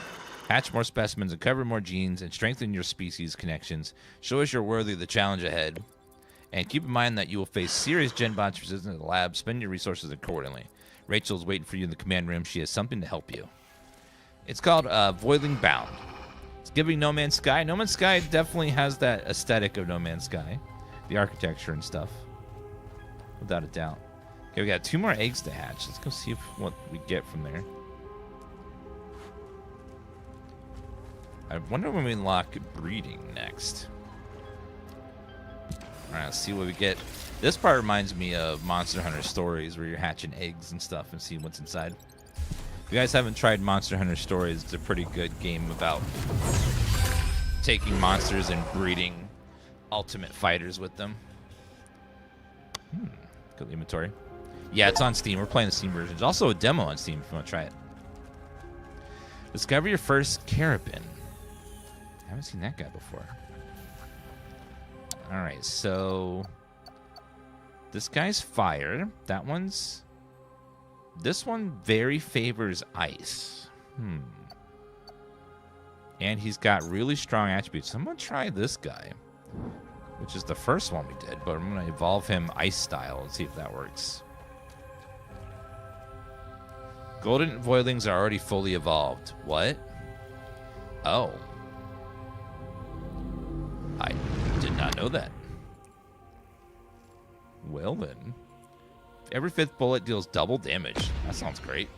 Hatch more specimens, uncover more genes, and strengthen your species connections. Show us you're worthy of the challenge ahead. And keep in mind that you will face serious gen bots resistant to the lab. Spend your resources accordingly. Rachel's waiting for you in the command room. She has something to help you. It's called Voidling Bound. It's giving No Man's Sky. No Man's Sky definitely has that aesthetic of No Man's Sky. The architecture and stuff. Without a doubt. Okay, we got 2 more eggs to hatch. Let's go see what we get from there. I wonder when we unlock breeding next. Alright, let's see what we get. This part reminds me of Monster Hunter Stories, where you're hatching eggs and stuff and seeing what's inside. If you guys haven't tried Monster Hunter Stories, it's a pretty good game about taking monsters and breeding ultimate fighters with them. Good inventory. Yeah, it's on Steam. We're playing the Steam version. There's also a demo on Steam if you want to try it. Discover your first carabin. I haven't seen that guy before. Alright, so this guy's fire. That one's... This one very favors ice. And he's got really strong attributes. So I'm going to try this guy, which is the first one we did, but I'm going to evolve him ice style and see if that works. Golden Voidlings are already fully evolved. What? Oh. I did not know that. Well then. Every 5th bullet deals double damage. That sounds great.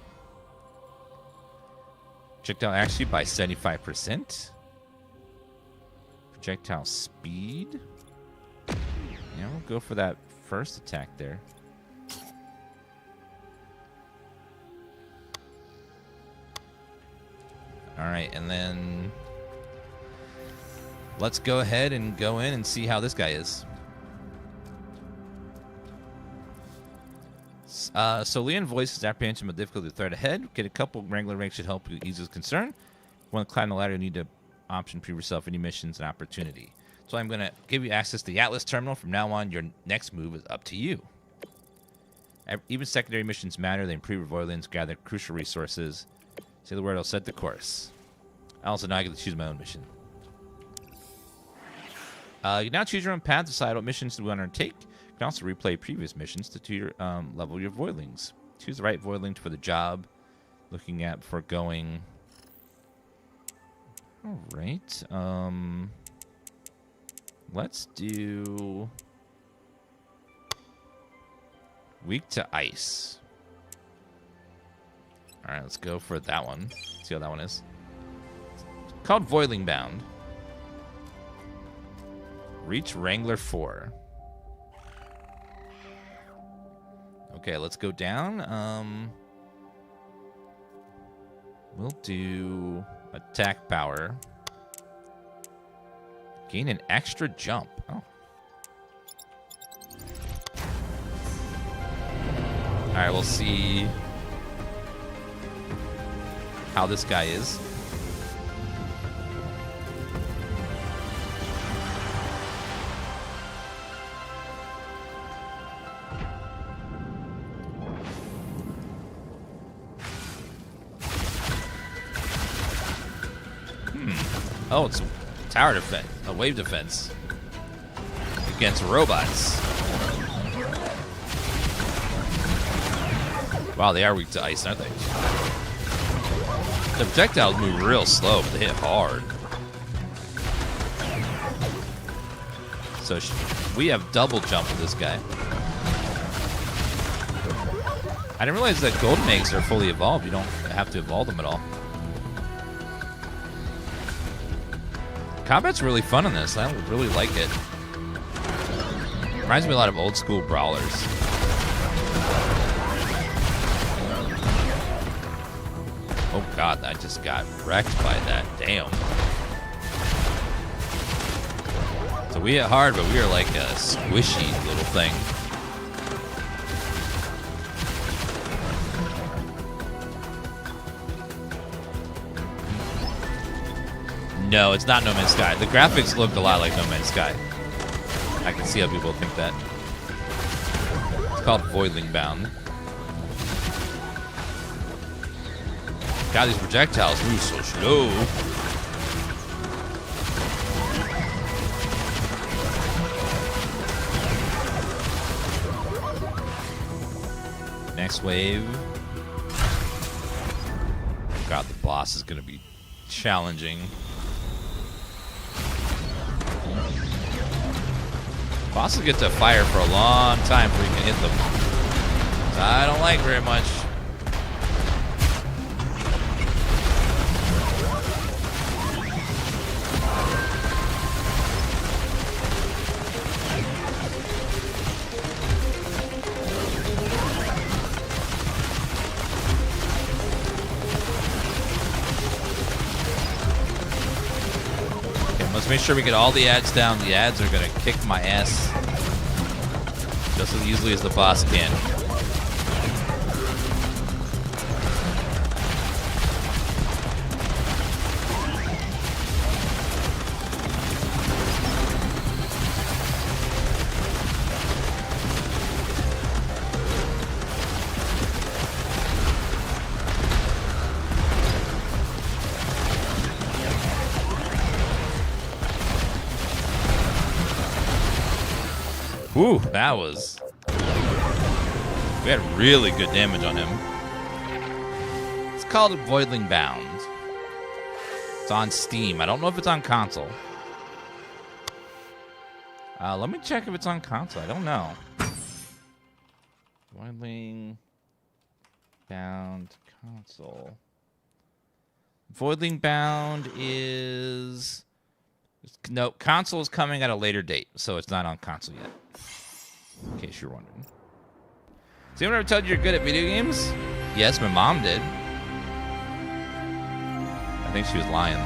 Projectile accuracy by 75%. Projectile speed. Yeah, we'll go for that first attack there. Alright, and then let's go ahead and go in and see how this guy is. So Leon voices apprehension of difficulty threat ahead. Get a couple Wrangler ranks should help you ease his concern. Want to climb the ladder, you need to option prove yourself any missions and opportunity. So I'm going to give you access to the Atlas terminal. From now on, your next move is up to you. Even secondary missions matter. They improve your Voidlings, gather crucial resources. Say the word, I'll set the course. Also, now I get to choose my own mission. You now choose your own path, decide what missions you want to undertake. You can also replay previous missions to level your Voidlings. Choose the right Voidling for the job. Looking at foregoing. All right. Let's do weak to ice. All right, let's go for that one. See how that one is. It's called Voidling Bound. Reach Wrangler 4. Okay, let's go down. We'll do attack power. Gain an extra jump. Oh. Alright, we'll see how this guy is. Oh, it's a tower defense, a wave defense against robots. Wow, they are weak to ice, aren't they? The projectiles move real slow, but they hit hard. So we have double jump with this guy. I didn't realize that golden eggs are fully evolved. You don't have to evolve them at all. Combat's really fun in this. I really like it. Reminds me a lot of old school brawlers. Oh god, I just got wrecked by that. Damn. So we hit hard, but we are like a squishy little thing. No, it's not No Man's Sky. The graphics look a lot like No Man's Sky. I can see how people think that. It's called Voidling Bound. God, these projectiles move so slow. Next wave. God, the boss is going to be challenging. Bosses get to fire for a long time before you can hit them. So I don't like very much. Let's make sure we get all the ads down. The ads are gonna kick my ass just as easily as the boss can. Ooh, that was... We had really good damage on him. It's called Voidling Bound. It's on Steam. I don't know if it's on console. Let me check if it's on console. I don't know. Voidling Bound console. Voidling Bound is... No, console is coming at a later date, so it's not on console yet. In case you're wondering. Has anyone ever told you you're good at video games? Yes, my mom did. I think she was lying,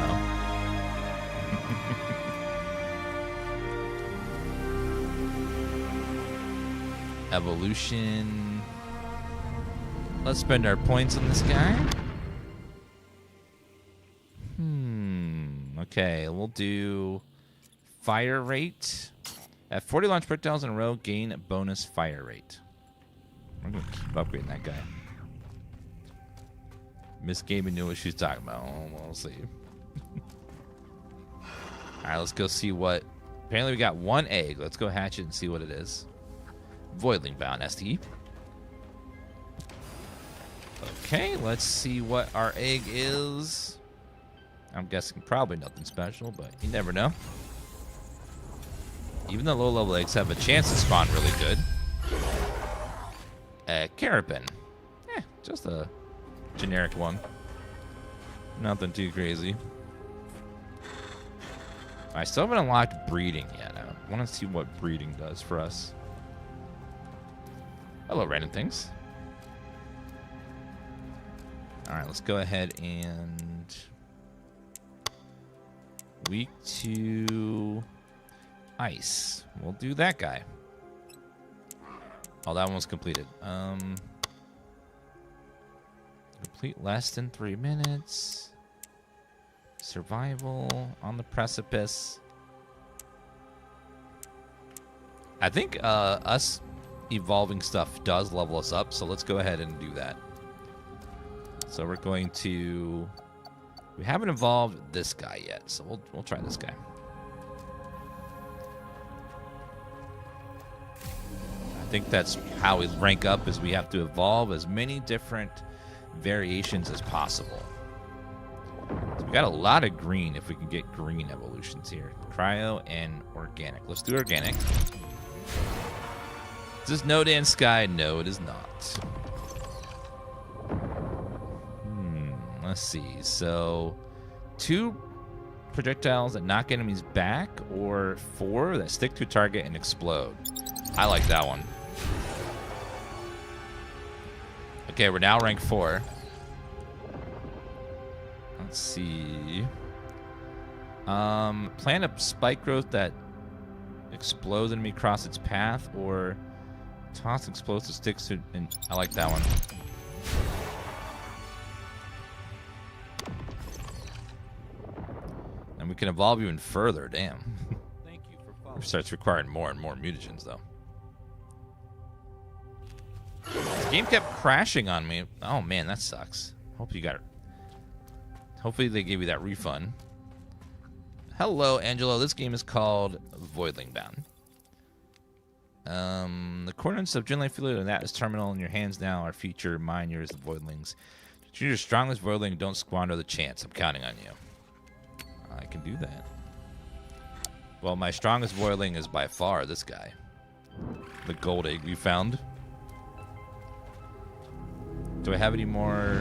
though. Evolution. Let's spend our points on this guy. Okay, we'll do fire rate. At 40 launch projectiles in a row, gain bonus fire rate. We're going to keep upgrading that guy. Miss Gaming knew what she was talking about. We'll see. Alright, let's go see what... Apparently we got one egg. Let's go hatch it and see what it is. Voidling Bound, ST. Okay, let's see what our egg is. I'm guessing probably nothing special, but you never know. Even the low-level eggs have a chance to spawn really good. Carabin. Just a generic one. Nothing too crazy. I still haven't unlocked breeding yet. I want to see what breeding does for us. Hello, random things. Alright, let's go ahead and... Week 2... Ice. We'll do that guy. Oh, that one was completed. Complete less than 3 minutes. Survival on the precipice. I think us evolving stuff does level us up, so let's go ahead and do that. So we're going to... We haven't evolved this guy yet, so we'll try this guy. I think that's how we rank up, is we have to evolve as many different variations as possible. So we got a lot of green if we can get green evolutions here. Cryo and organic. Let's do organic. Is this No Dance Sky? No, it is not. Let's see. So 2 projectiles that knock enemies back, or 4 that stick to a target and explode. I like that one. Okay, we're now rank 4. Let's see. Plant a spike growth that explodes enemy across its path, or toss explosive sticks to... And I like that one. And we can evolve even further. Damn. Thank you for following. It starts requiring more and more mutagens, though. This game kept crashing on me. Oh man, that sucks. Hope you got it. Hopefully they gave you that refund. Hello, Angelo. This game is called Voidling Bound. The coordinates of Genlight Field and that is terminal in your hands now are future mine, yours, the Voidlings. Choose your strongest Voidling. Don't squander the chance. I'm counting on you. I can do that. Well, my strongest Voidling is by far this guy. The gold egg we found. Do I have any more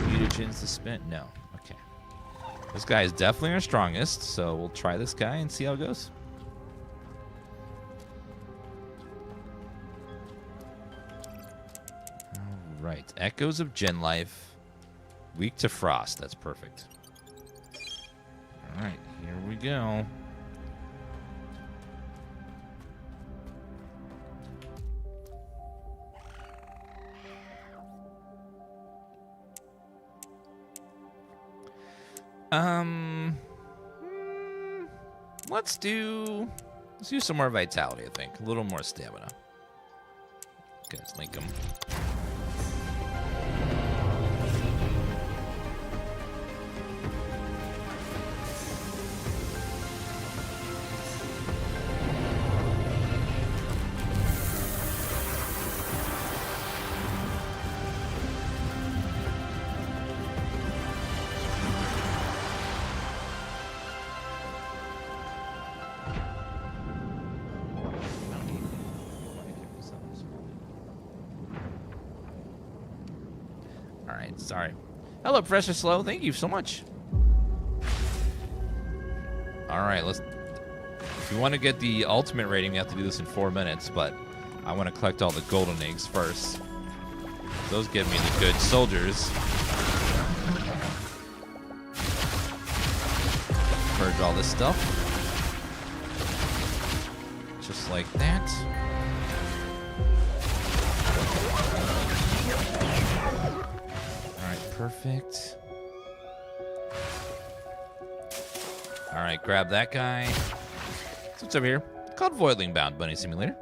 mutagens to spend? No. Okay. This guy is definitely our strongest, so we'll try this guy and see how it goes. All right. Echoes of Gen Life. Weak to frost. That's perfect. All right. Here we go. Let's do some more vitality, I think. A little more stamina. Okay, let's link them. Sorry. Hello, Professor Slow. Thank you so much. All right, let's... If you want to get the ultimate rating, you have to do this in 4 minutes, but I want to collect all the golden eggs first. Those give me the good soldiers. Purge all this stuff. Just like that. Perfect. All right, grab that guy. So what's over here? It's called Voidling Bound Bunny Simulator.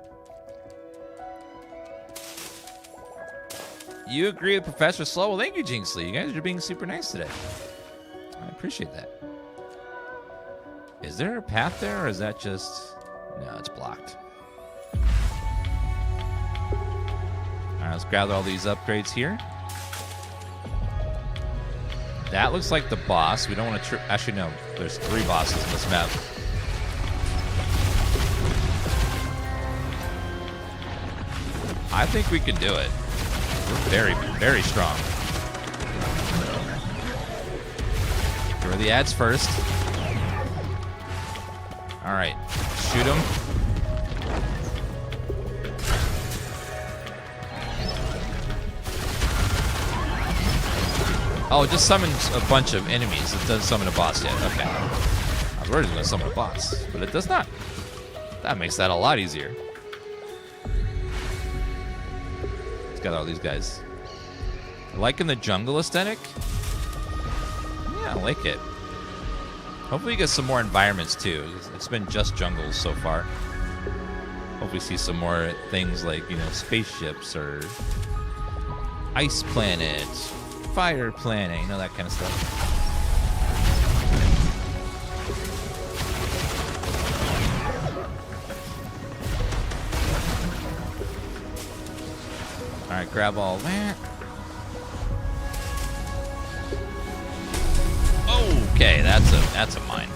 You agree with Professor Slow? Well, thank you, Jinxley. You guys are being super nice today. I appreciate that. Is there a path there, or is that just... No, it's blocked. All right, let's grab all these upgrades here. That looks like the boss. We don't want to... Actually, no. There's 3 bosses in this map. I think we can do it. We're very, very strong. Throw the ads first. All right. Shoot him. Oh, it just summons a bunch of enemies. It doesn't summon a boss yet. Okay. I was worried it was going to summon a boss, but it does not. That makes that a lot easier. Let's got all these guys. Liking the jungle aesthetic? Yeah, I like it. Hopefully we get some more environments too. It's been just jungles so far. Hopefully see some more things like, you know, spaceships or ice planets, fire planet, you know, that kind of stuff. All right, grab all that. Okay, that's a mine.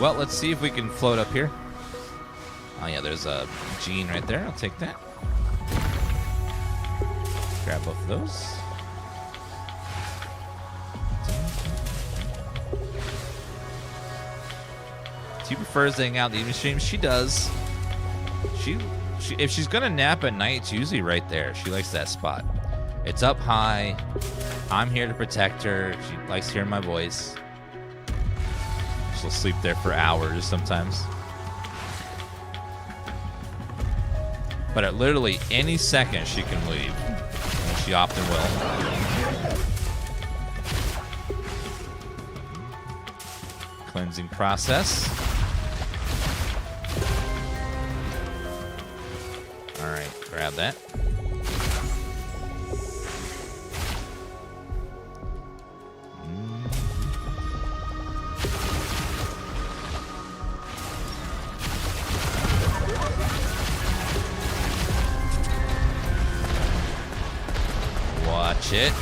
Well, let's see if we can float up here. Oh yeah, there's a gene right there. I'll take that. Grab both of those. She prefers hanging out in the evening stream. She does. She if she's gonna nap at night, it's usually right there. She likes that spot. It's up high. I'm here to protect her. She likes hearing my voice. She'll sleep there for hours sometimes. But at literally any second she can leave. And she often will. Cleansing process. Alright, grab that. Watch it.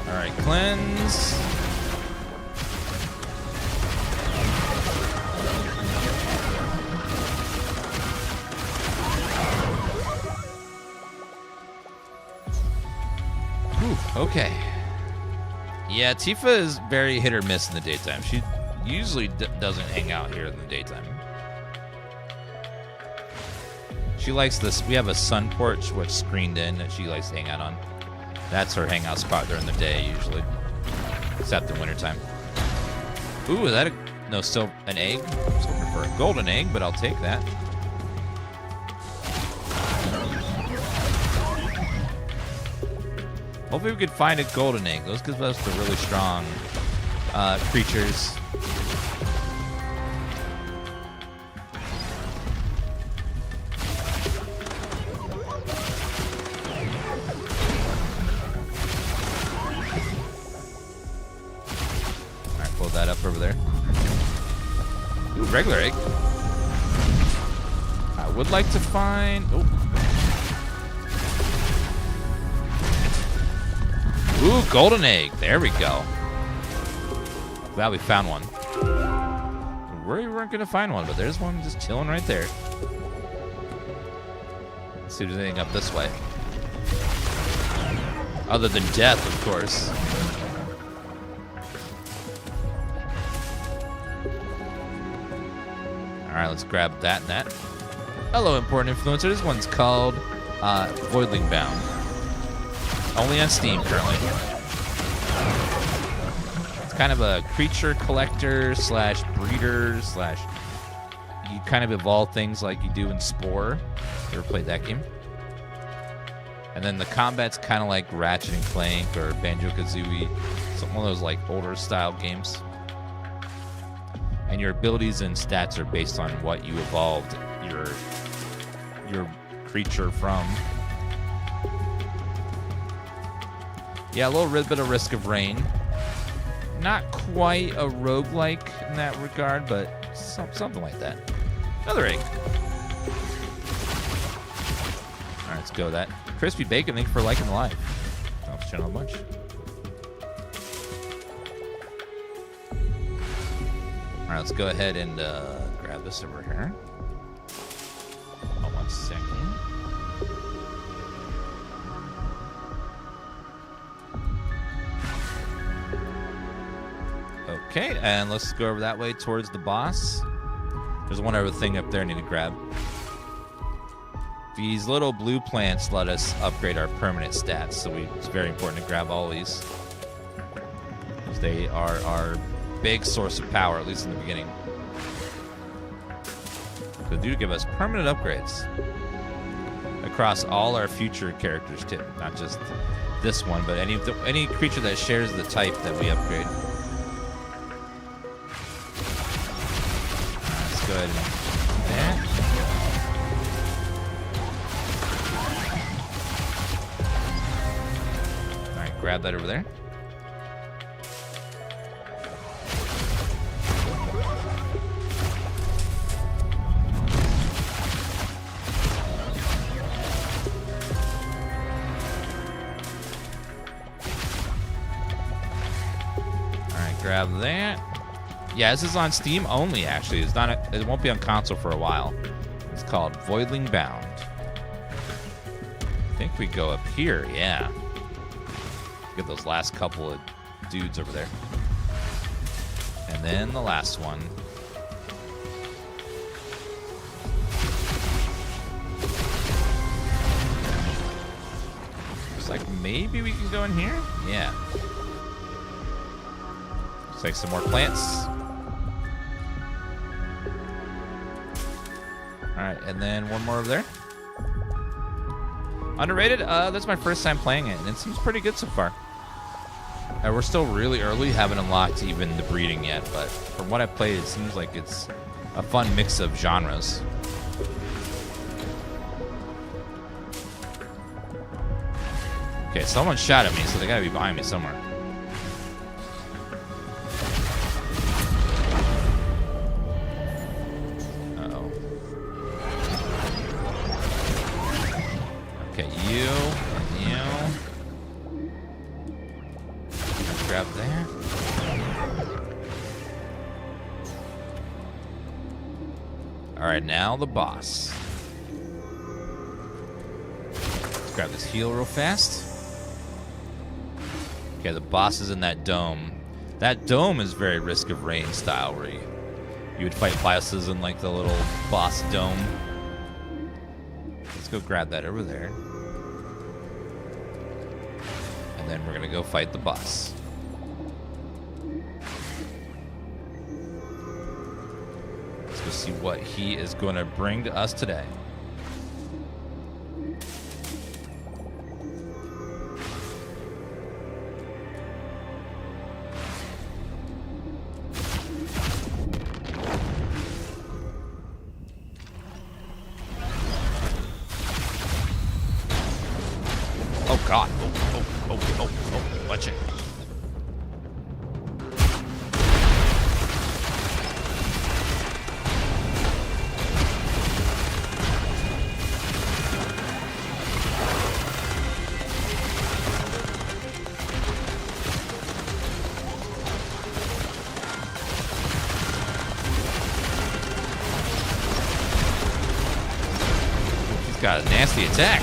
All right, cleanse. Okay. Yeah, Tifa is very hit or miss in the daytime. She usually doesn't hang out here in the daytime. She likes this. We have a sun porch which screened in that she likes to hang out on. That's her hangout spot during the day usually, except in wintertime. Ooh, is that no, still an egg? I'm still looking for a golden egg, but I'll take that. Hopefully we could find a golden egg. Those give us the really strong creatures. Alright, pull that up over there. Ooh, regular egg. I would like to find... Oh. Ooh, golden egg. There we go. Glad we found one. We weren't going to find one, but there's one just chilling right there. Let's see if there's anything up this way. Other than death, of course. Alright, let's grab that and that. Hello, important influencer. This one's called Voidling Bound. Only on Steam currently. It's kind of a creature collector slash breeder slash you kind of evolve things like you do in Spore. You ever played that game? And then the combat's kind of like Ratchet and Clank or Banjo-Kazooie. Some one of those like older style games. And your abilities and stats are based on what you evolved your creature from. Yeah, a little bit of Risk of Rain. Not quite a roguelike in that regard, but something like that. Another egg. Alright, let's go with that. Crispy Bacon, thank you for liking the live. Helps channel a bunch. Alright, let's go ahead and grab this over here. Oh, 1 second. Okay, and let's go over that way towards the boss. There's one other thing up there I need to grab. These little blue plants let us upgrade our permanent stats, so it's very important to grab all these. They are our big source of power, at least in the beginning. They do give us permanent upgrades across all our future characters too, not just this one, but any creature that shares the type that we upgrade. Let's go ahead and do that. All right, grab that over there. Grab that. Yeah, this is on Steam only. Actually, it's not. It won't be on console for a while. It's called Voidling Bound. I think we go up here. Yeah. Get those last couple of dudes over there, and then the last one. Looks like maybe we can go in here. Yeah. Like some more plants. Alright, and then one more over there. Underrated? That's my first time playing it, and it seems pretty good so far. We're still really early, haven't unlocked even the breeding yet, but from what I've played, it seems like it's a fun mix of genres. Okay, someone shot at me, so they gotta be behind me somewhere. Grab that. All right, now the boss. Let's grab this heal real fast. Okay, the boss is in that dome. That dome is very Risk of Rain style, where you would fight bosses in like the little boss dome. Let's go grab that over there. And then we're gonna go fight the boss. Let's go see what he is going to bring to us today. Oh God! Oh! Watch it. He's got a nasty attack.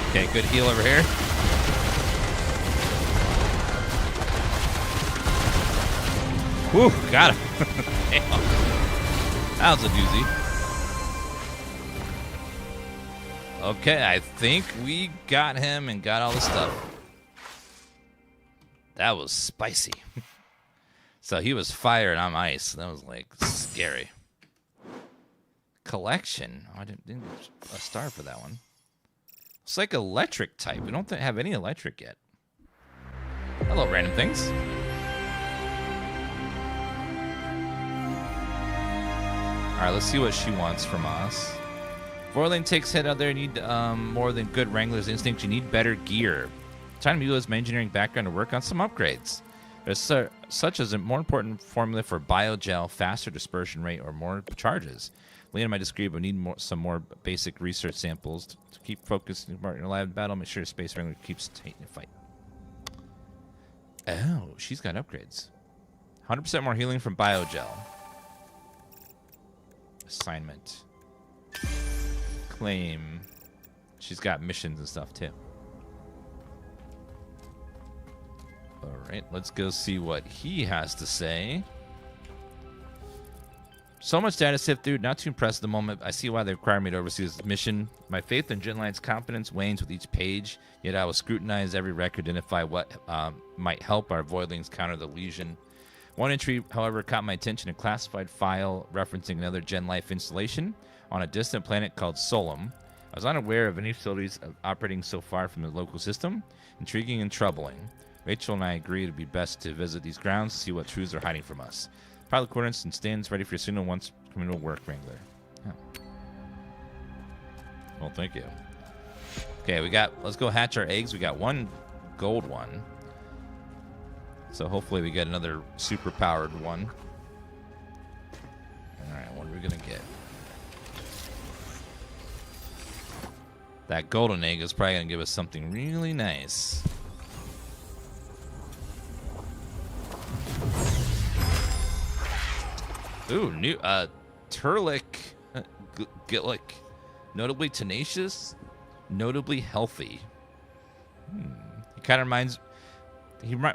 Okay, good heal over here. Whew, got him. Damn. That was a doozy. Okay, I think we got him and got all the stuff. That was spicy. So he was fire and I'm ice. That was like scary. Collection. Oh, I didn't get a star for that one. It's like electric type. We don't have any electric yet. Hello, random things. All right, let's see what she wants from us. Voidling takes head out there. You need more than good Wrangler's instinct. You need better gear. Time to utilize my engineering background to work on some upgrades. There's such as a more important formula for biogel, faster dispersion rate, or more charges. Land my discreet, but need some more basic research samples to keep focused in your live battle. Make sure your Space Wrangler keeps tight in the fight. Oh, she's got upgrades. 100% more healing from Biogel. Assignment. Claim. She's got missions and stuff too. Alright, let's go see what he has to say. So much data sift through, not too impressed at the moment. I see why they require me to oversee this mission. My faith in Genline's competence wanes with each page, yet I will scrutinize every record to identify what might help our Voidlings counter the Legion. One entry, however, caught my attention, a classified file referencing another Genlife installation on a distant planet called Solum. I was unaware of any facilities operating so far from the local system. Intriguing and troubling. Rachel and I agree it would be best to visit these grounds to see what truths are hiding from us. Pilot coordinates and stands ready for your signal once coming to work, Wrangler. Oh. Well, thank you. Okay, let's go hatch our eggs. We got one gold one. So hopefully we get another super powered one. Alright, what are we gonna get? That golden egg is probably gonna give us something really nice. Ooh, new Turlik Gillick. Notably tenacious, notably healthy. He kind of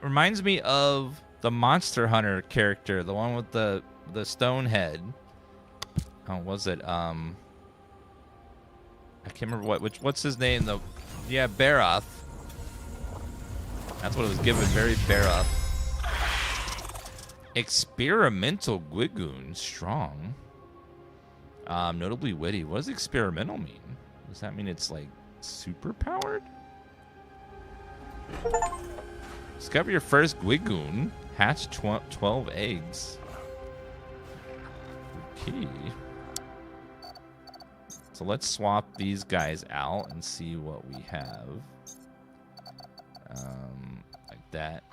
reminds me of the Monster Hunter character, the one with the stone head. Oh, was it I can't remember what's his name though. Yeah, Baroth. That's what it was given, very Baroth. Experimental Gwigoon, strong. Notably witty. What does experimental mean? Does that mean it's like super powered? Discover your first Gwigoon. Hatch 12 eggs. Okay. So let's swap these guys out and see what we have. Like that.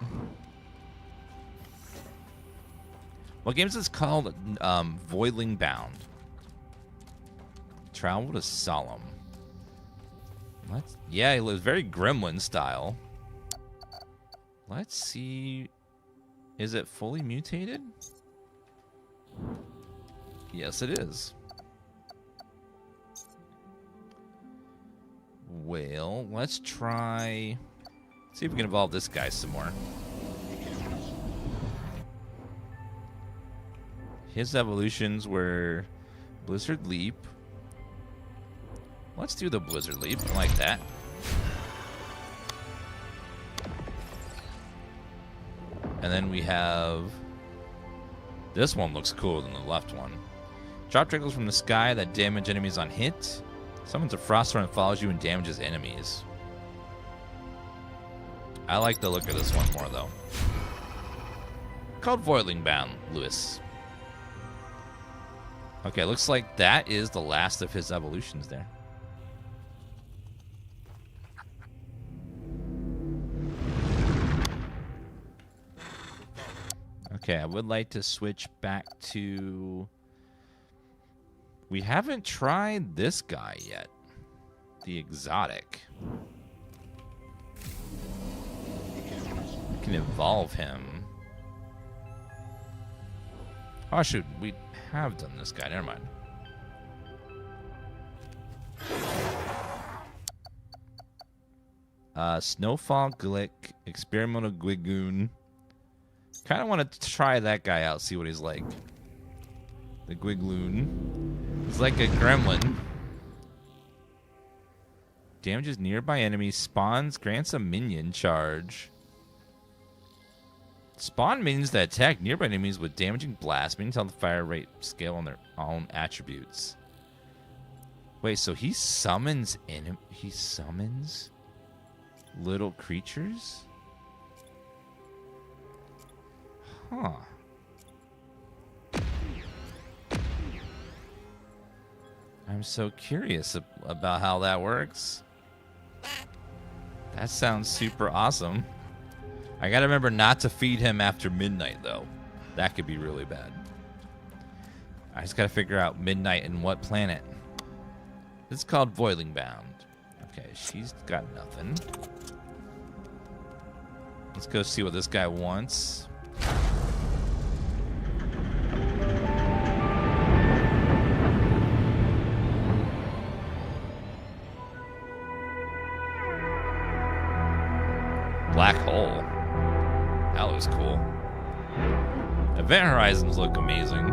What game is this called? Voidling Bound. Travel to Solemn. Yeah, it was very Gremlin style. Let's see. Is it fully mutated? Yes, it is. Well, let's try. See if we can evolve this guy some more. His evolutions were Blizzard Leap. Let's do the Blizzard Leap. I like that. And then we have... This one looks cooler than the left one. Drop trickles from the sky that damage enemies on hit. Summons a frost storm and follows you and damages enemies. I like the look of this one more, though. Called Voidling Bound, Lewis. Okay, looks like that is the last of his evolutions there. Okay, I would like to switch back to... We haven't tried this guy yet. The exotic. We can evolve him. Oh, shoot. We have done this guy. Never mind. Snowfall Glick. Experimental Gwigoon. Kind of want to try that guy out, see what he's like. The Gwigloon. He's like a gremlin. Damages nearby enemies. Spawns. Grants a minion charge. Spawn minions that attack nearby enemies with damaging blast. Minions on the fire rate scale on their own attributes. Wait, so he summons little creatures? Huh. I'm so curious about how that works. That sounds super awesome. I gotta remember not to feed him after midnight, though. That could be really bad. I just gotta figure out midnight and what planet. This is called Voidling Bound. Okay, she's got nothing. Let's go see what this guy wants. Black hole. That looks cool. Event horizons look amazing.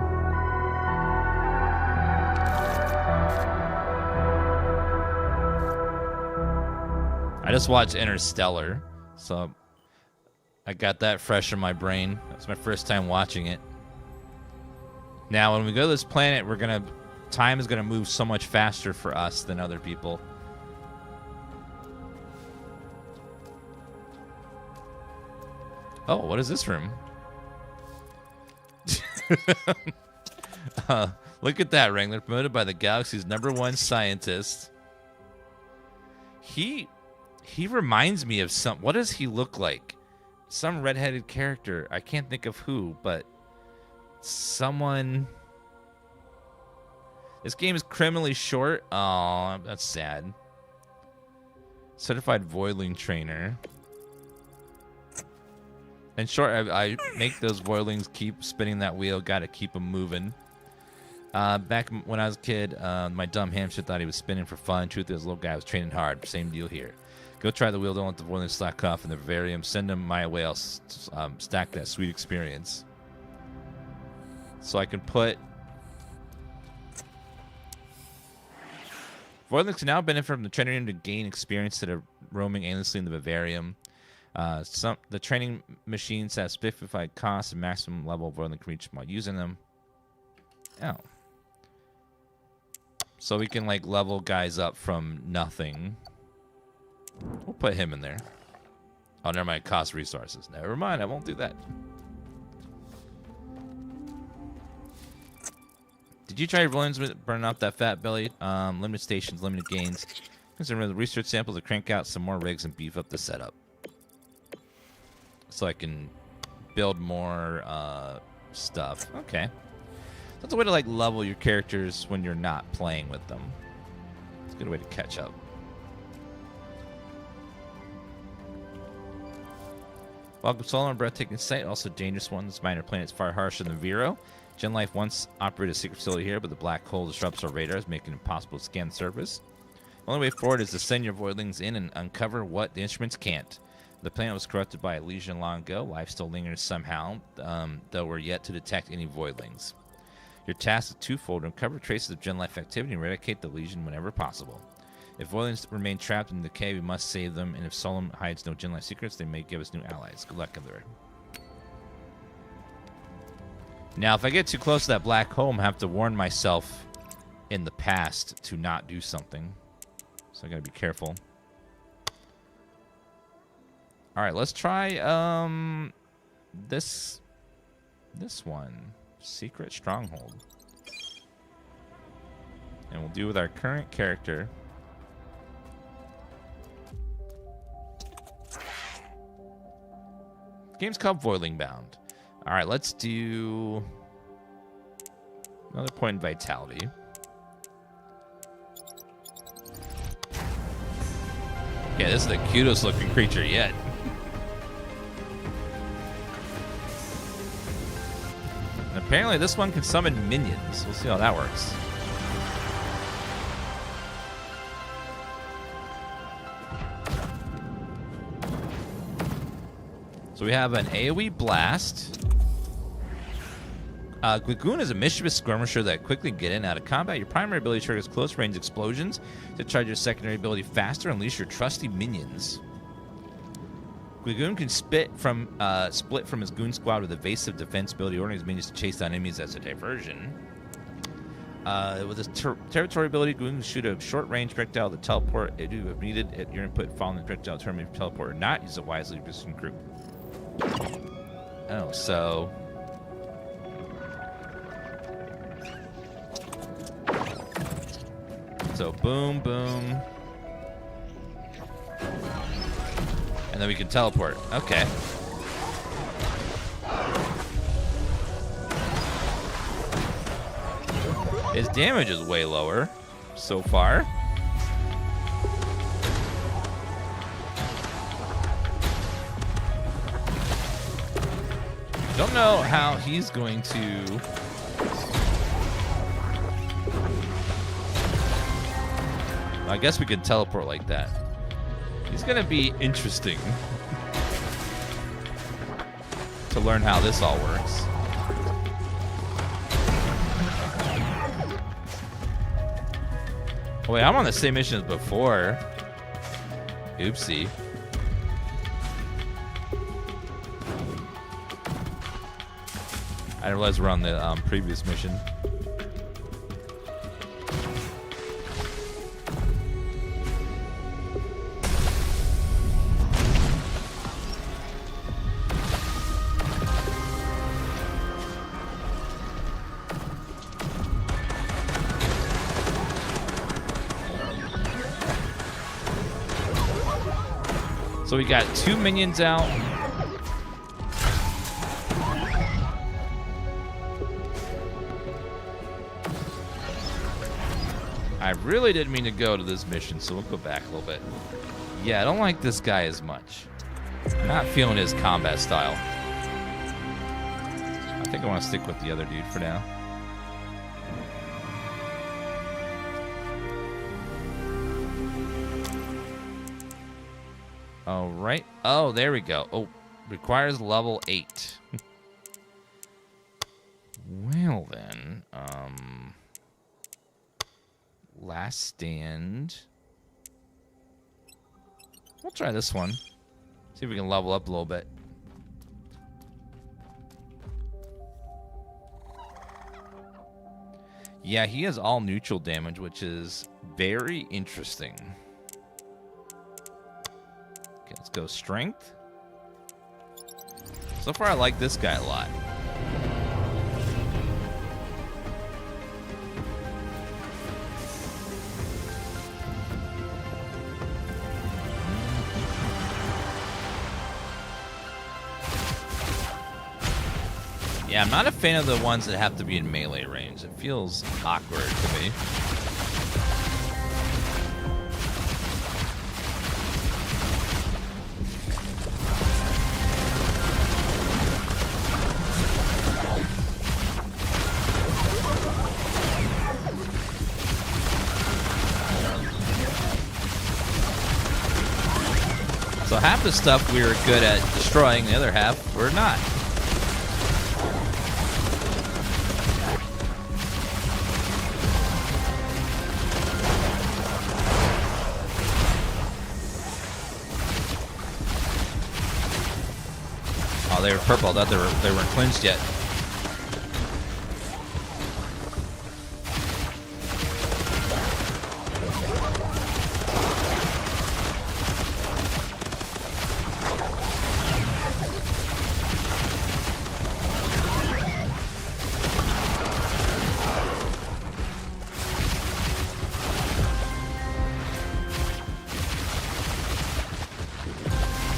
I just watched Interstellar, so I got that fresh in my brain. That's my first time watching it. Now, when we go to this planet, time is gonna move so much faster for us than other people. Oh, what is this room? Look at that, Wrangler, promoted by the galaxy's #1 scientist. He reminds me of what does he look like? Some redheaded character. I can't think of who, but someone. This game is criminally short. Oh, that's sad. Certified Voidling trainer. In short, I make those Voidlings keep spinning that wheel. Got to keep them moving. Back when I was a kid, my dumb hamster thought he was spinning for fun. Truth is, little guy was training hard. Same deal here. Go try the wheel. Don't let the Voidlings slack off in the vivarium. Send them my way. I'll stack that sweet experience. So I can put... Voidlings can now benefit from the training to gain experience that are roaming aimlessly in the vivarium. The training machines have specified costs and maximum level of Voidling can reach while using them. Oh. So we can, like, level guys up from nothing. We'll put him in there. Oh, never mind. Cost resources. Never mind. I won't do that. Did you try your Voidlings with burning off that fat belly? Limited stations, limited gains. Consider the research samples to crank out some more rigs and beef up the setup. So I can build more stuff. Okay. That's a way to, like, level your characters when you're not playing with them. It's a good way to catch up. Welcome, Solar, breathtaking sight. Also dangerous one. This minor planet's far harsher than Vero. Gen Life once operated a secret facility here, but the black hole disrupts our radars, making it impossible to scan the surface. The only way forward is to send your Voidlings in and uncover what the instruments can't. The planet was corrupted by a legion long ago. Life still lingers somehow, though we're yet to detect any Voidlings. Your task is twofold: to uncover traces of Gen Life activity and eradicate the legion whenever possible. If Voidlings remain trapped in the decay, we must save them, and if Solom hides no Gen Life secrets, they may give us new allies. Good luck, there. Now, if I get too close to that black hole, I have to warn myself in the past to not do something. So I gotta be careful. All right, let's try this one, Secret Stronghold, and we'll do with our current character. The game's called Voidling Bound. All right, let's do another point in vitality. Yeah, this is the cutest looking creature yet. And apparently this one can summon minions. We'll see how that works. So we have an AoE blast. Gligoon is a mischievous skirmisher that quickly get in and out of combat. Your primary ability triggers close range explosions to charge your secondary ability faster and unleash your trusty minions. Gligoon can split from his goon squad with evasive defense ability, ordering his minions to chase down enemies as a diversion. With his territory ability, Gligoon can shoot a short-range projectile to teleport if needed at your input following the projectile determine if you teleport or not. Use it wisely with your group. Oh, so... So, boom, boom. And then we can teleport. Okay. His damage is way lower so far. Don't know how he's going to... I guess we could teleport like that. He's going to be interesting to learn how this all works. Oh, wait, I'm on the same mission as before. Oopsie. I didn't realize we're on the previous mission. So we got 2 minions out. I really didn't mean to go to this mission, so we'll go back a little bit. Yeah, I don't like this guy as much. I'm not feeling his combat style. I think I want to stick with the other dude for now. All right. Oh, there we go. Oh, requires level 8. Well then, last stand. We'll try this one. See if we can level up a little bit. Yeah, he has all neutral damage, which is very interesting. Okay, let's go strength. So far, I like this guy a lot. Yeah, I'm not a fan of the ones that have to be in melee range. It feels awkward to me. So half the stuff we were good at destroying, the other half we're not. Oh, they were purple. I thought they weren't cleansed yet.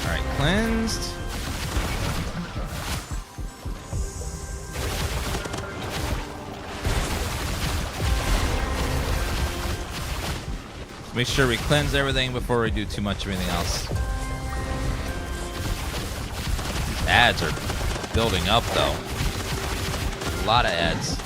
All right, cleansed. Make sure we cleanse everything before we do too much of anything else. These ads are building up, though. A lot of ads.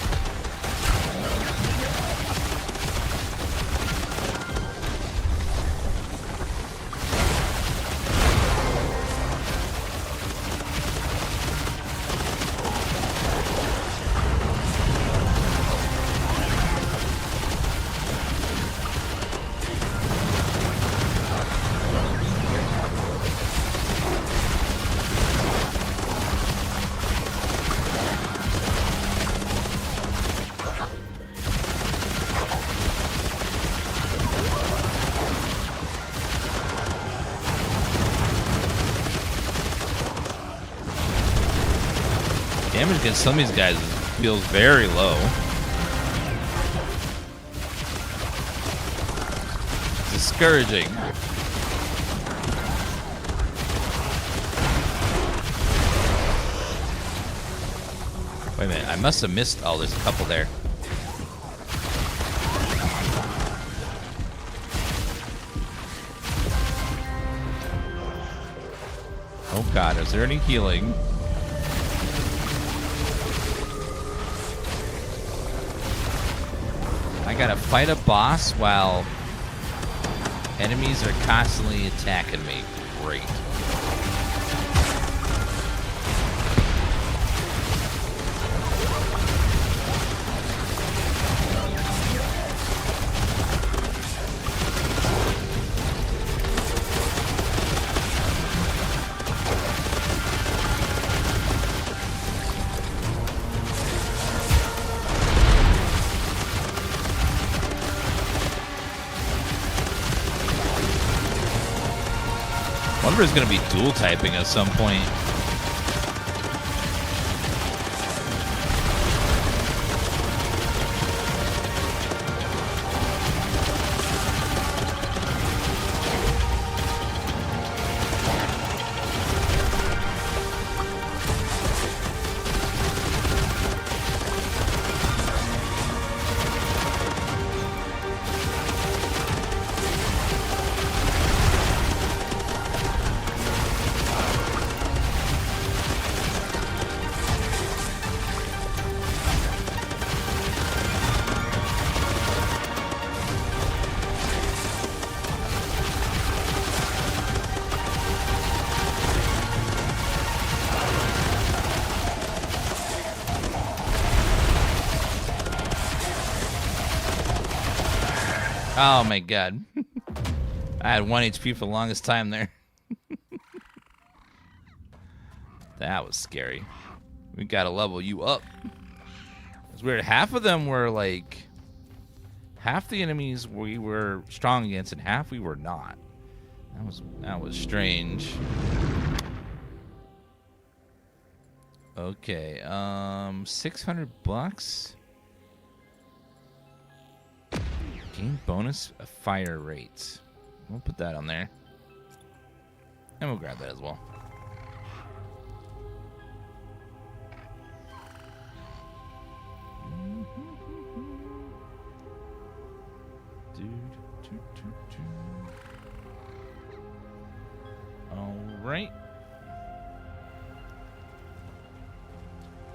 Damage against some of these guys feels very low. Discouraging. Wait a minute, I must have missed... Oh, there's a couple there. God, is there any healing? I gotta fight a boss while enemies are constantly attacking me. Great. I wonder if it's going to be dual typing at some point. Oh my god. I had 1 HP for the longest time there. That was scary. We gotta level you up. It's weird. Half of them were like... Half the enemies we were strong against and half we were not. That was strange. Okay, $600? Gain bonus fire rates. We'll put that on there. And we'll grab that as well. Alright.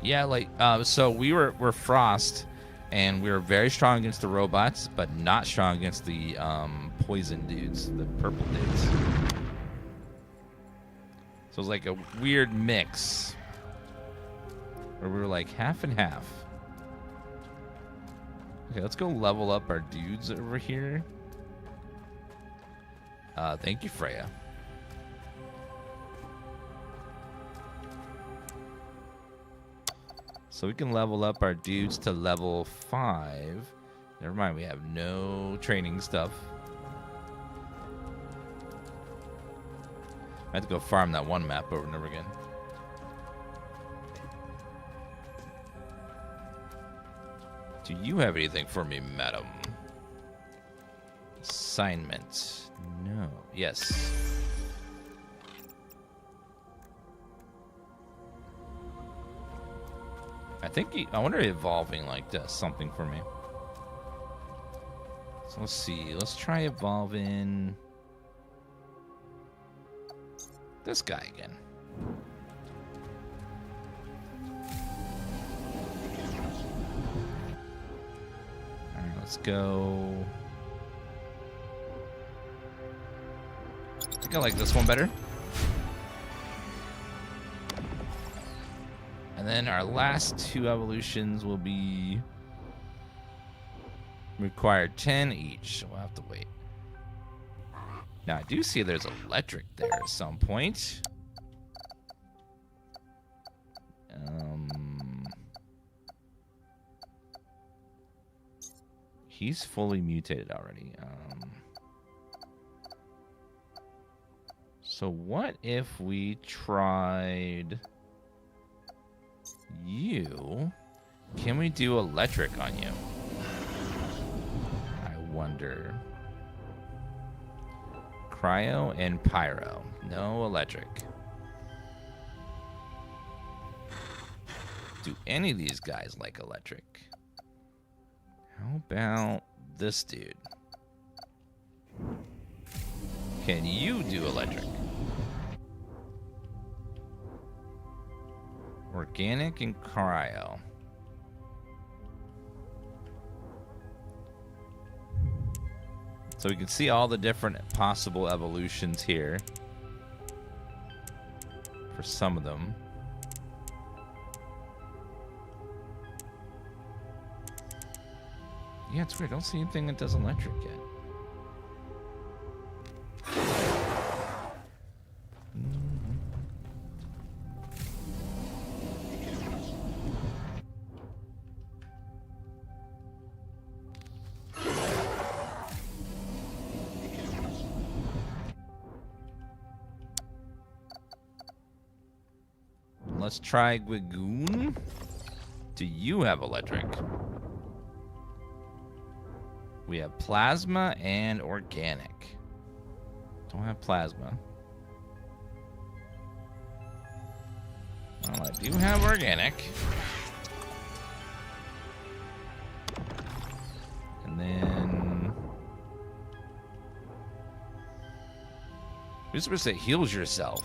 Yeah, like, so we're Frost. And we were very strong against the robots, but not strong against the poison dudes, the purple dudes. So it was like a weird mix. Where we were like half and half. Okay, let's go level up our dudes over here. Thank you, Freya. So we can level up our dudes to level 5. Never mind, we have no training stuff. I have to go farm that one map over and over again. Do you have anything for me, madam? Assignment. No. Yes. I wonder if evolving like does something for me. So let's see. Let's try evolving this guy again. Alright, let's go. I think I like this one better. And then our last 2 evolutions will be require 10 each, so we'll have to wait. Now I do see there's electric there at some point. He's fully mutated already. So what if we tried you? Can we do electric on you? I wonder. Cryo and pyro. No electric. Do any of these guys like electric? How about this dude? Can you do electric? Organic and cryo. So we can see all the different possible evolutions here. For some of them. Yeah, it's weird. I don't see anything that does electric yet. Let's try Gwigoon. Do you have electric? We have plasma and organic. Don't have plasma. Well, I do have organic. And then... You're supposed to say heals yourself.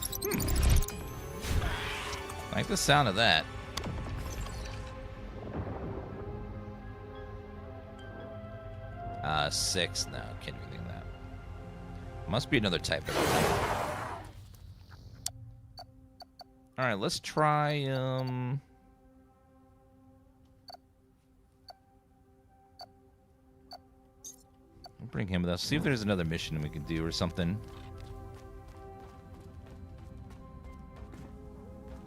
I like the sound of that. Six. No, can't do anything that. Must be another type of it. Alright, let's try, We'll bring him with us. See if there's another mission we can do or something.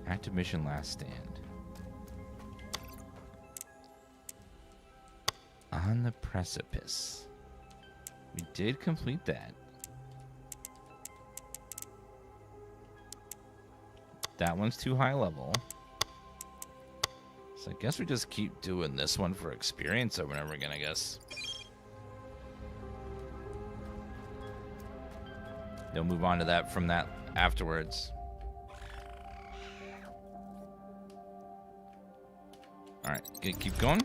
Active mission, last stand. On the precipice. We did complete that. That one's too high level. So I guess we just keep doing this one for experience over and over again, I guess. They'll move on to that from that afterwards. Alright, keep going.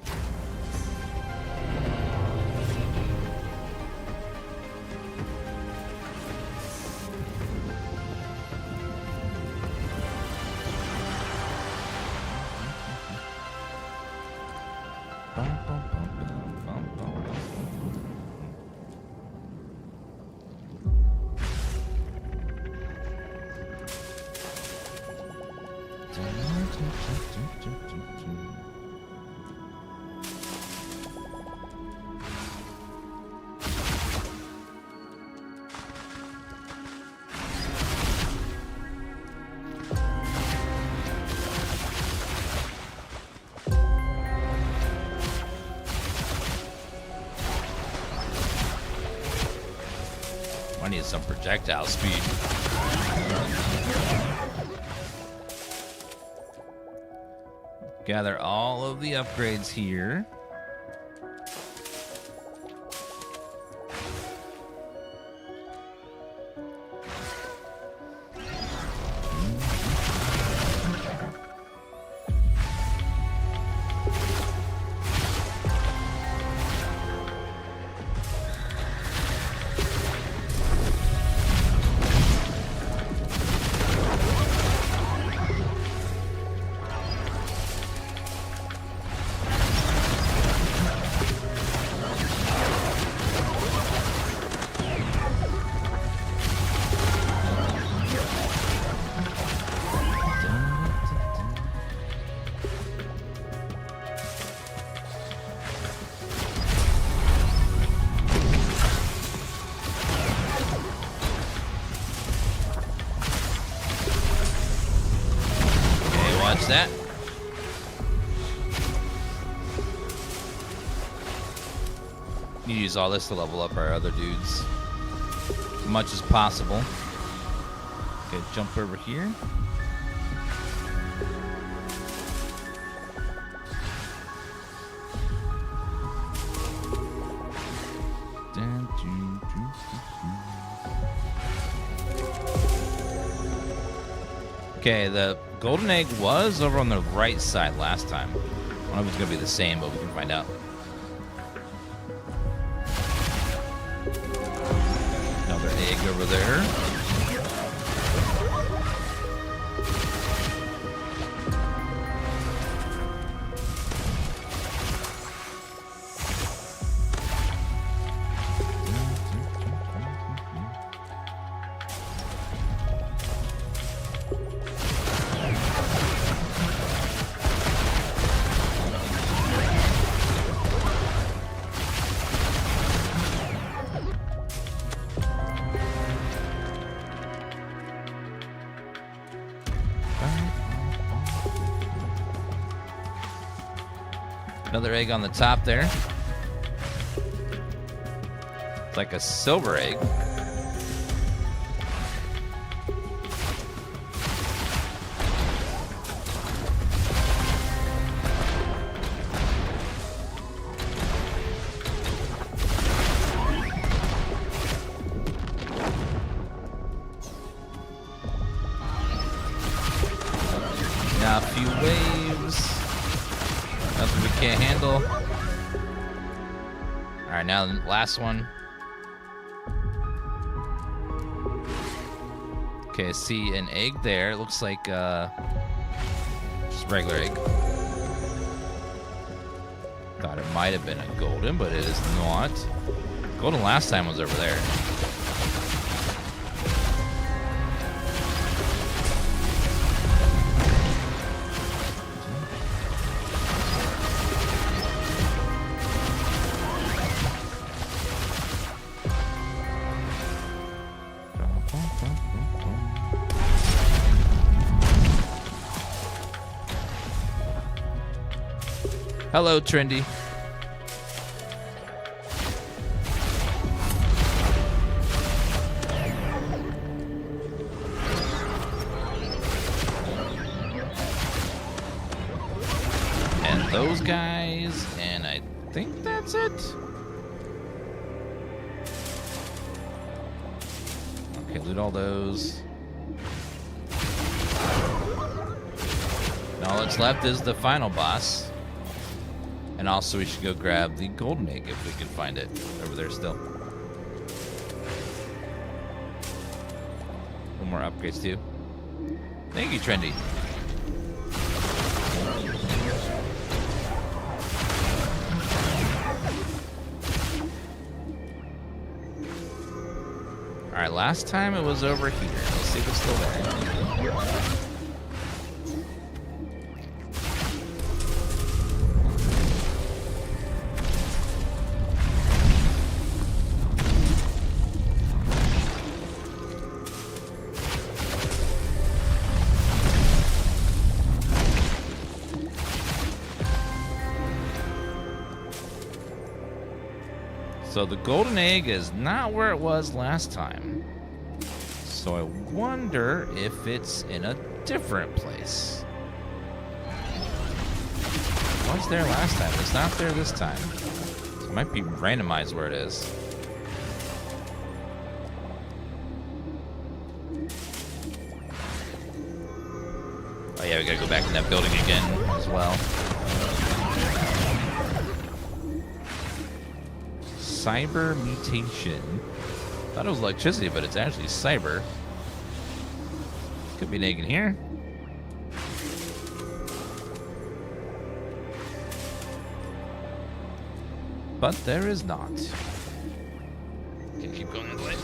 I need some projectile speed. Gather all of the upgrades here. That. You use all this to level up our other dudes as much as possible. Okay, jump over here. Okay, the golden egg was over on the right side last time. I don't know if it's going to be the same, but we can find out. Another egg over there. Another egg on the top there. It's like a silver egg. Now a few waves. Nothing we can't handle. Alright, now the last one. Okay, I see an egg there. It looks like just a regular egg. Thought it might have been a golden, but it is not. Golden last time was over there. Hello, Trendy. And those guys, and I think that's it. Okay, loot all those. And all that's left is the final boss. And also we should go grab the golden egg if we can find it over there still. One more upgrades too. Thank you, Trendy. Alright, last time it was over here. Let's see if it's still there. So the golden egg is not where it was last time. So I wonder if it's in a different place. It was there last time. It's not there this time. So it might be randomized where it is. Oh yeah, we gotta go back in that building again as well. Cyber mutation. Thought it was electricity, but it's actually cyber. Could be an egg in here. But there is not. Can keep going this way.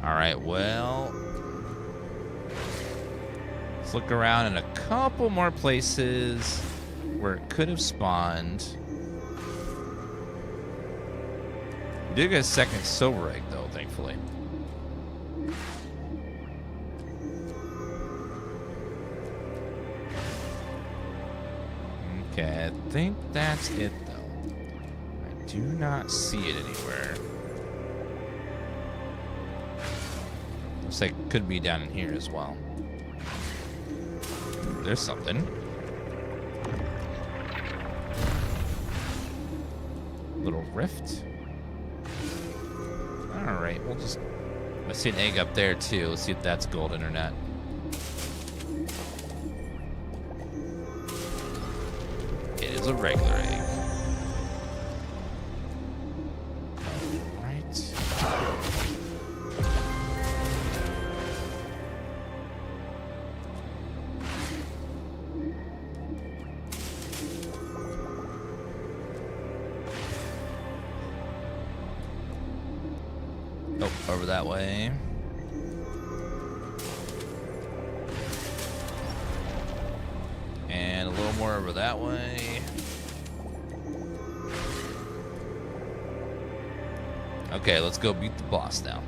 Alright, well, let's look around in a couple more places where it could have spawned. We did get a second silver egg, though, thankfully. Okay, I think that's it, though. I do not see it anywhere. Looks like it could be down in here as well. There's something. Little rift. Alright, we'll just... I see an egg up there too. Let's see if that's golden or not. It is a regular egg. Over that way. more over that way. Okay, let's go beat the boss now.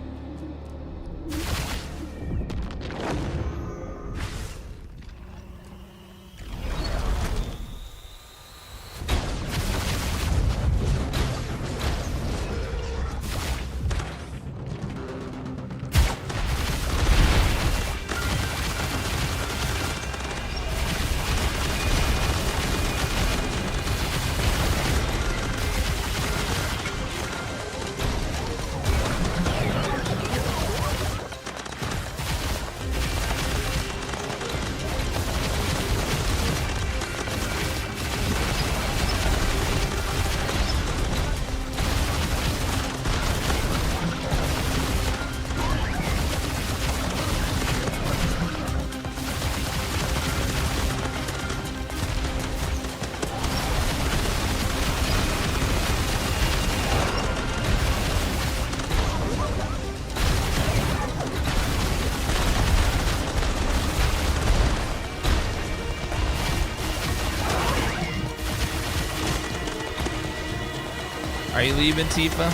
Are you leaving, Tifa?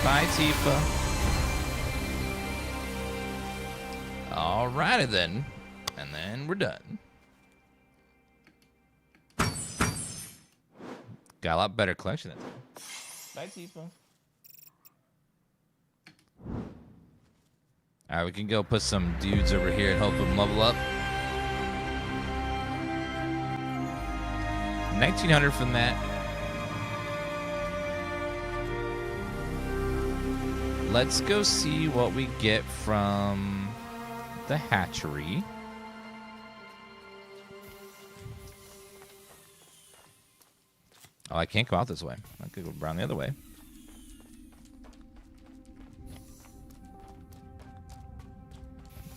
Bye, Tifa. Alrighty then. And then we're done. Got a lot better collection than that. Bye, Tifa. Alright, we can go put some dudes over here and help them level up. 1900 from that. Let's go see what we get from the hatchery. Oh, I can't go out this way. I could go around the other way.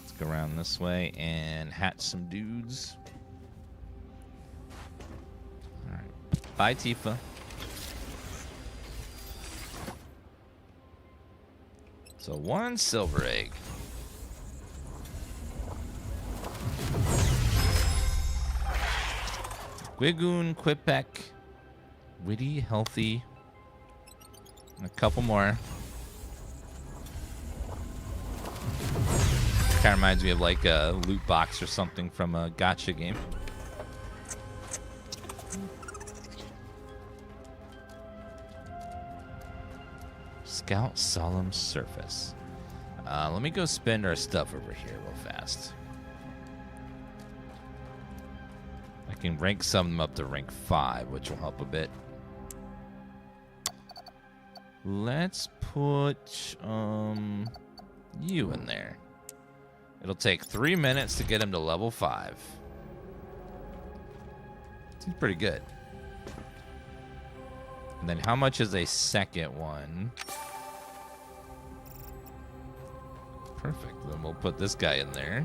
Let's go around this way and hatch some dudes. Bye, Tifa. So 1 silver egg. Wigoon, Quipek, Witty, Healthy, and a couple more. Kind of reminds me of like a loot box or something from a gacha game. Scout Solemn Surface. Let me go spend our stuff over here real fast. I can rank some of them up to rank 5, which will help a bit. Let's put you in there. It'll take 3 minutes to get him to level 5. Seems pretty good. And then how much is a second one? Perfect. Then we'll put this guy in there.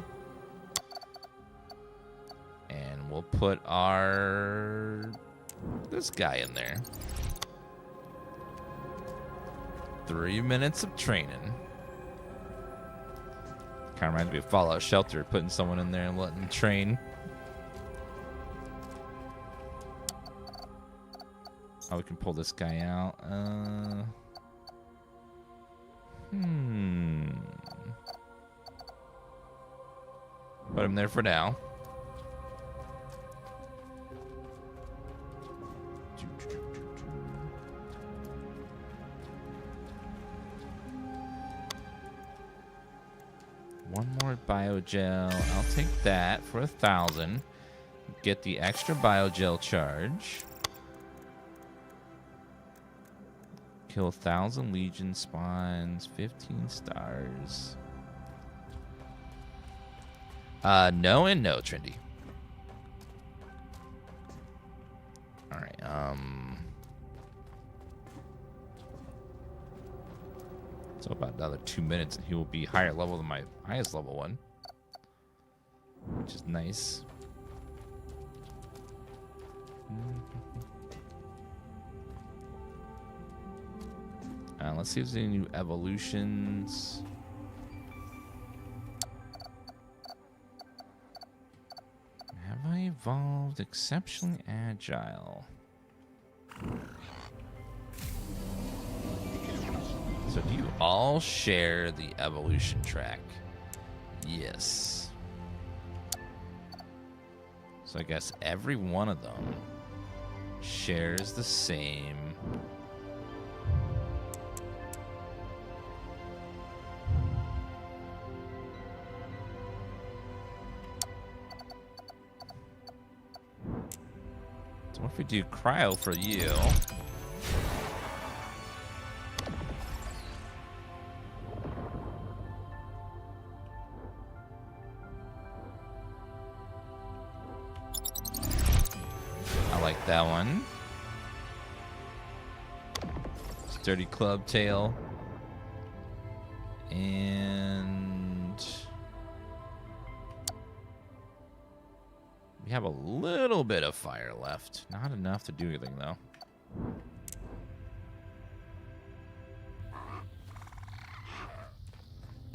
And we'll put this guy in there. 3 minutes of training. Kind of reminds me of Fallout Shelter, putting someone in there and letting them train. Oh, we can pull this guy out. Put him there for now. One more biogel. I'll take that for 1,000. Get the extra biogel charge. Kill 1,000 Legion spawns. 15 stars. No and no, Trendy. Alright, so about another 2 minutes and he will be higher level than my highest level one. Which is nice. Let's see if there's any new evolutions. evolved exceptionally agile. So do you all share the evolution track? Yes. So I guess every one of them shares the same. So what if we do cryo for you? I like that one. Sturdy club tail. And we have a little bit of fire left. Not enough to do anything, though.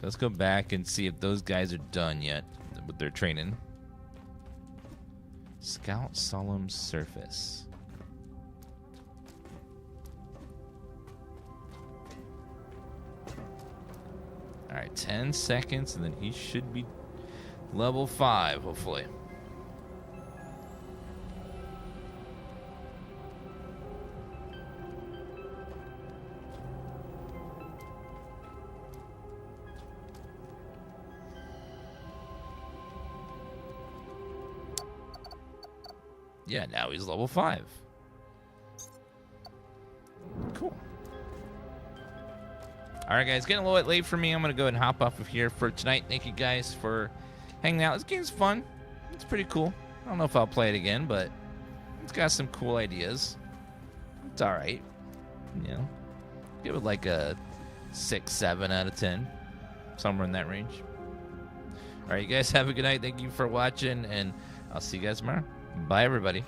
Let's go back and see if those guys are done yet with their training. Scout Solemn Surface. Alright, 10 seconds, and then he should be level 5, hopefully. Yeah, now he's level 5. Cool. Alright, guys, getting a little bit late for me. I'm going to go ahead and hop off of here for tonight. Thank you guys for hanging out. This game's fun. It's pretty cool. I don't know if I'll play it again, but it's got some cool ideas. It's alright. You know, give it like a 6, 7 out of 10. Somewhere in that range. Alright, you guys have a good night. Thank you for watching, and I'll see you guys tomorrow. Bye, everybody.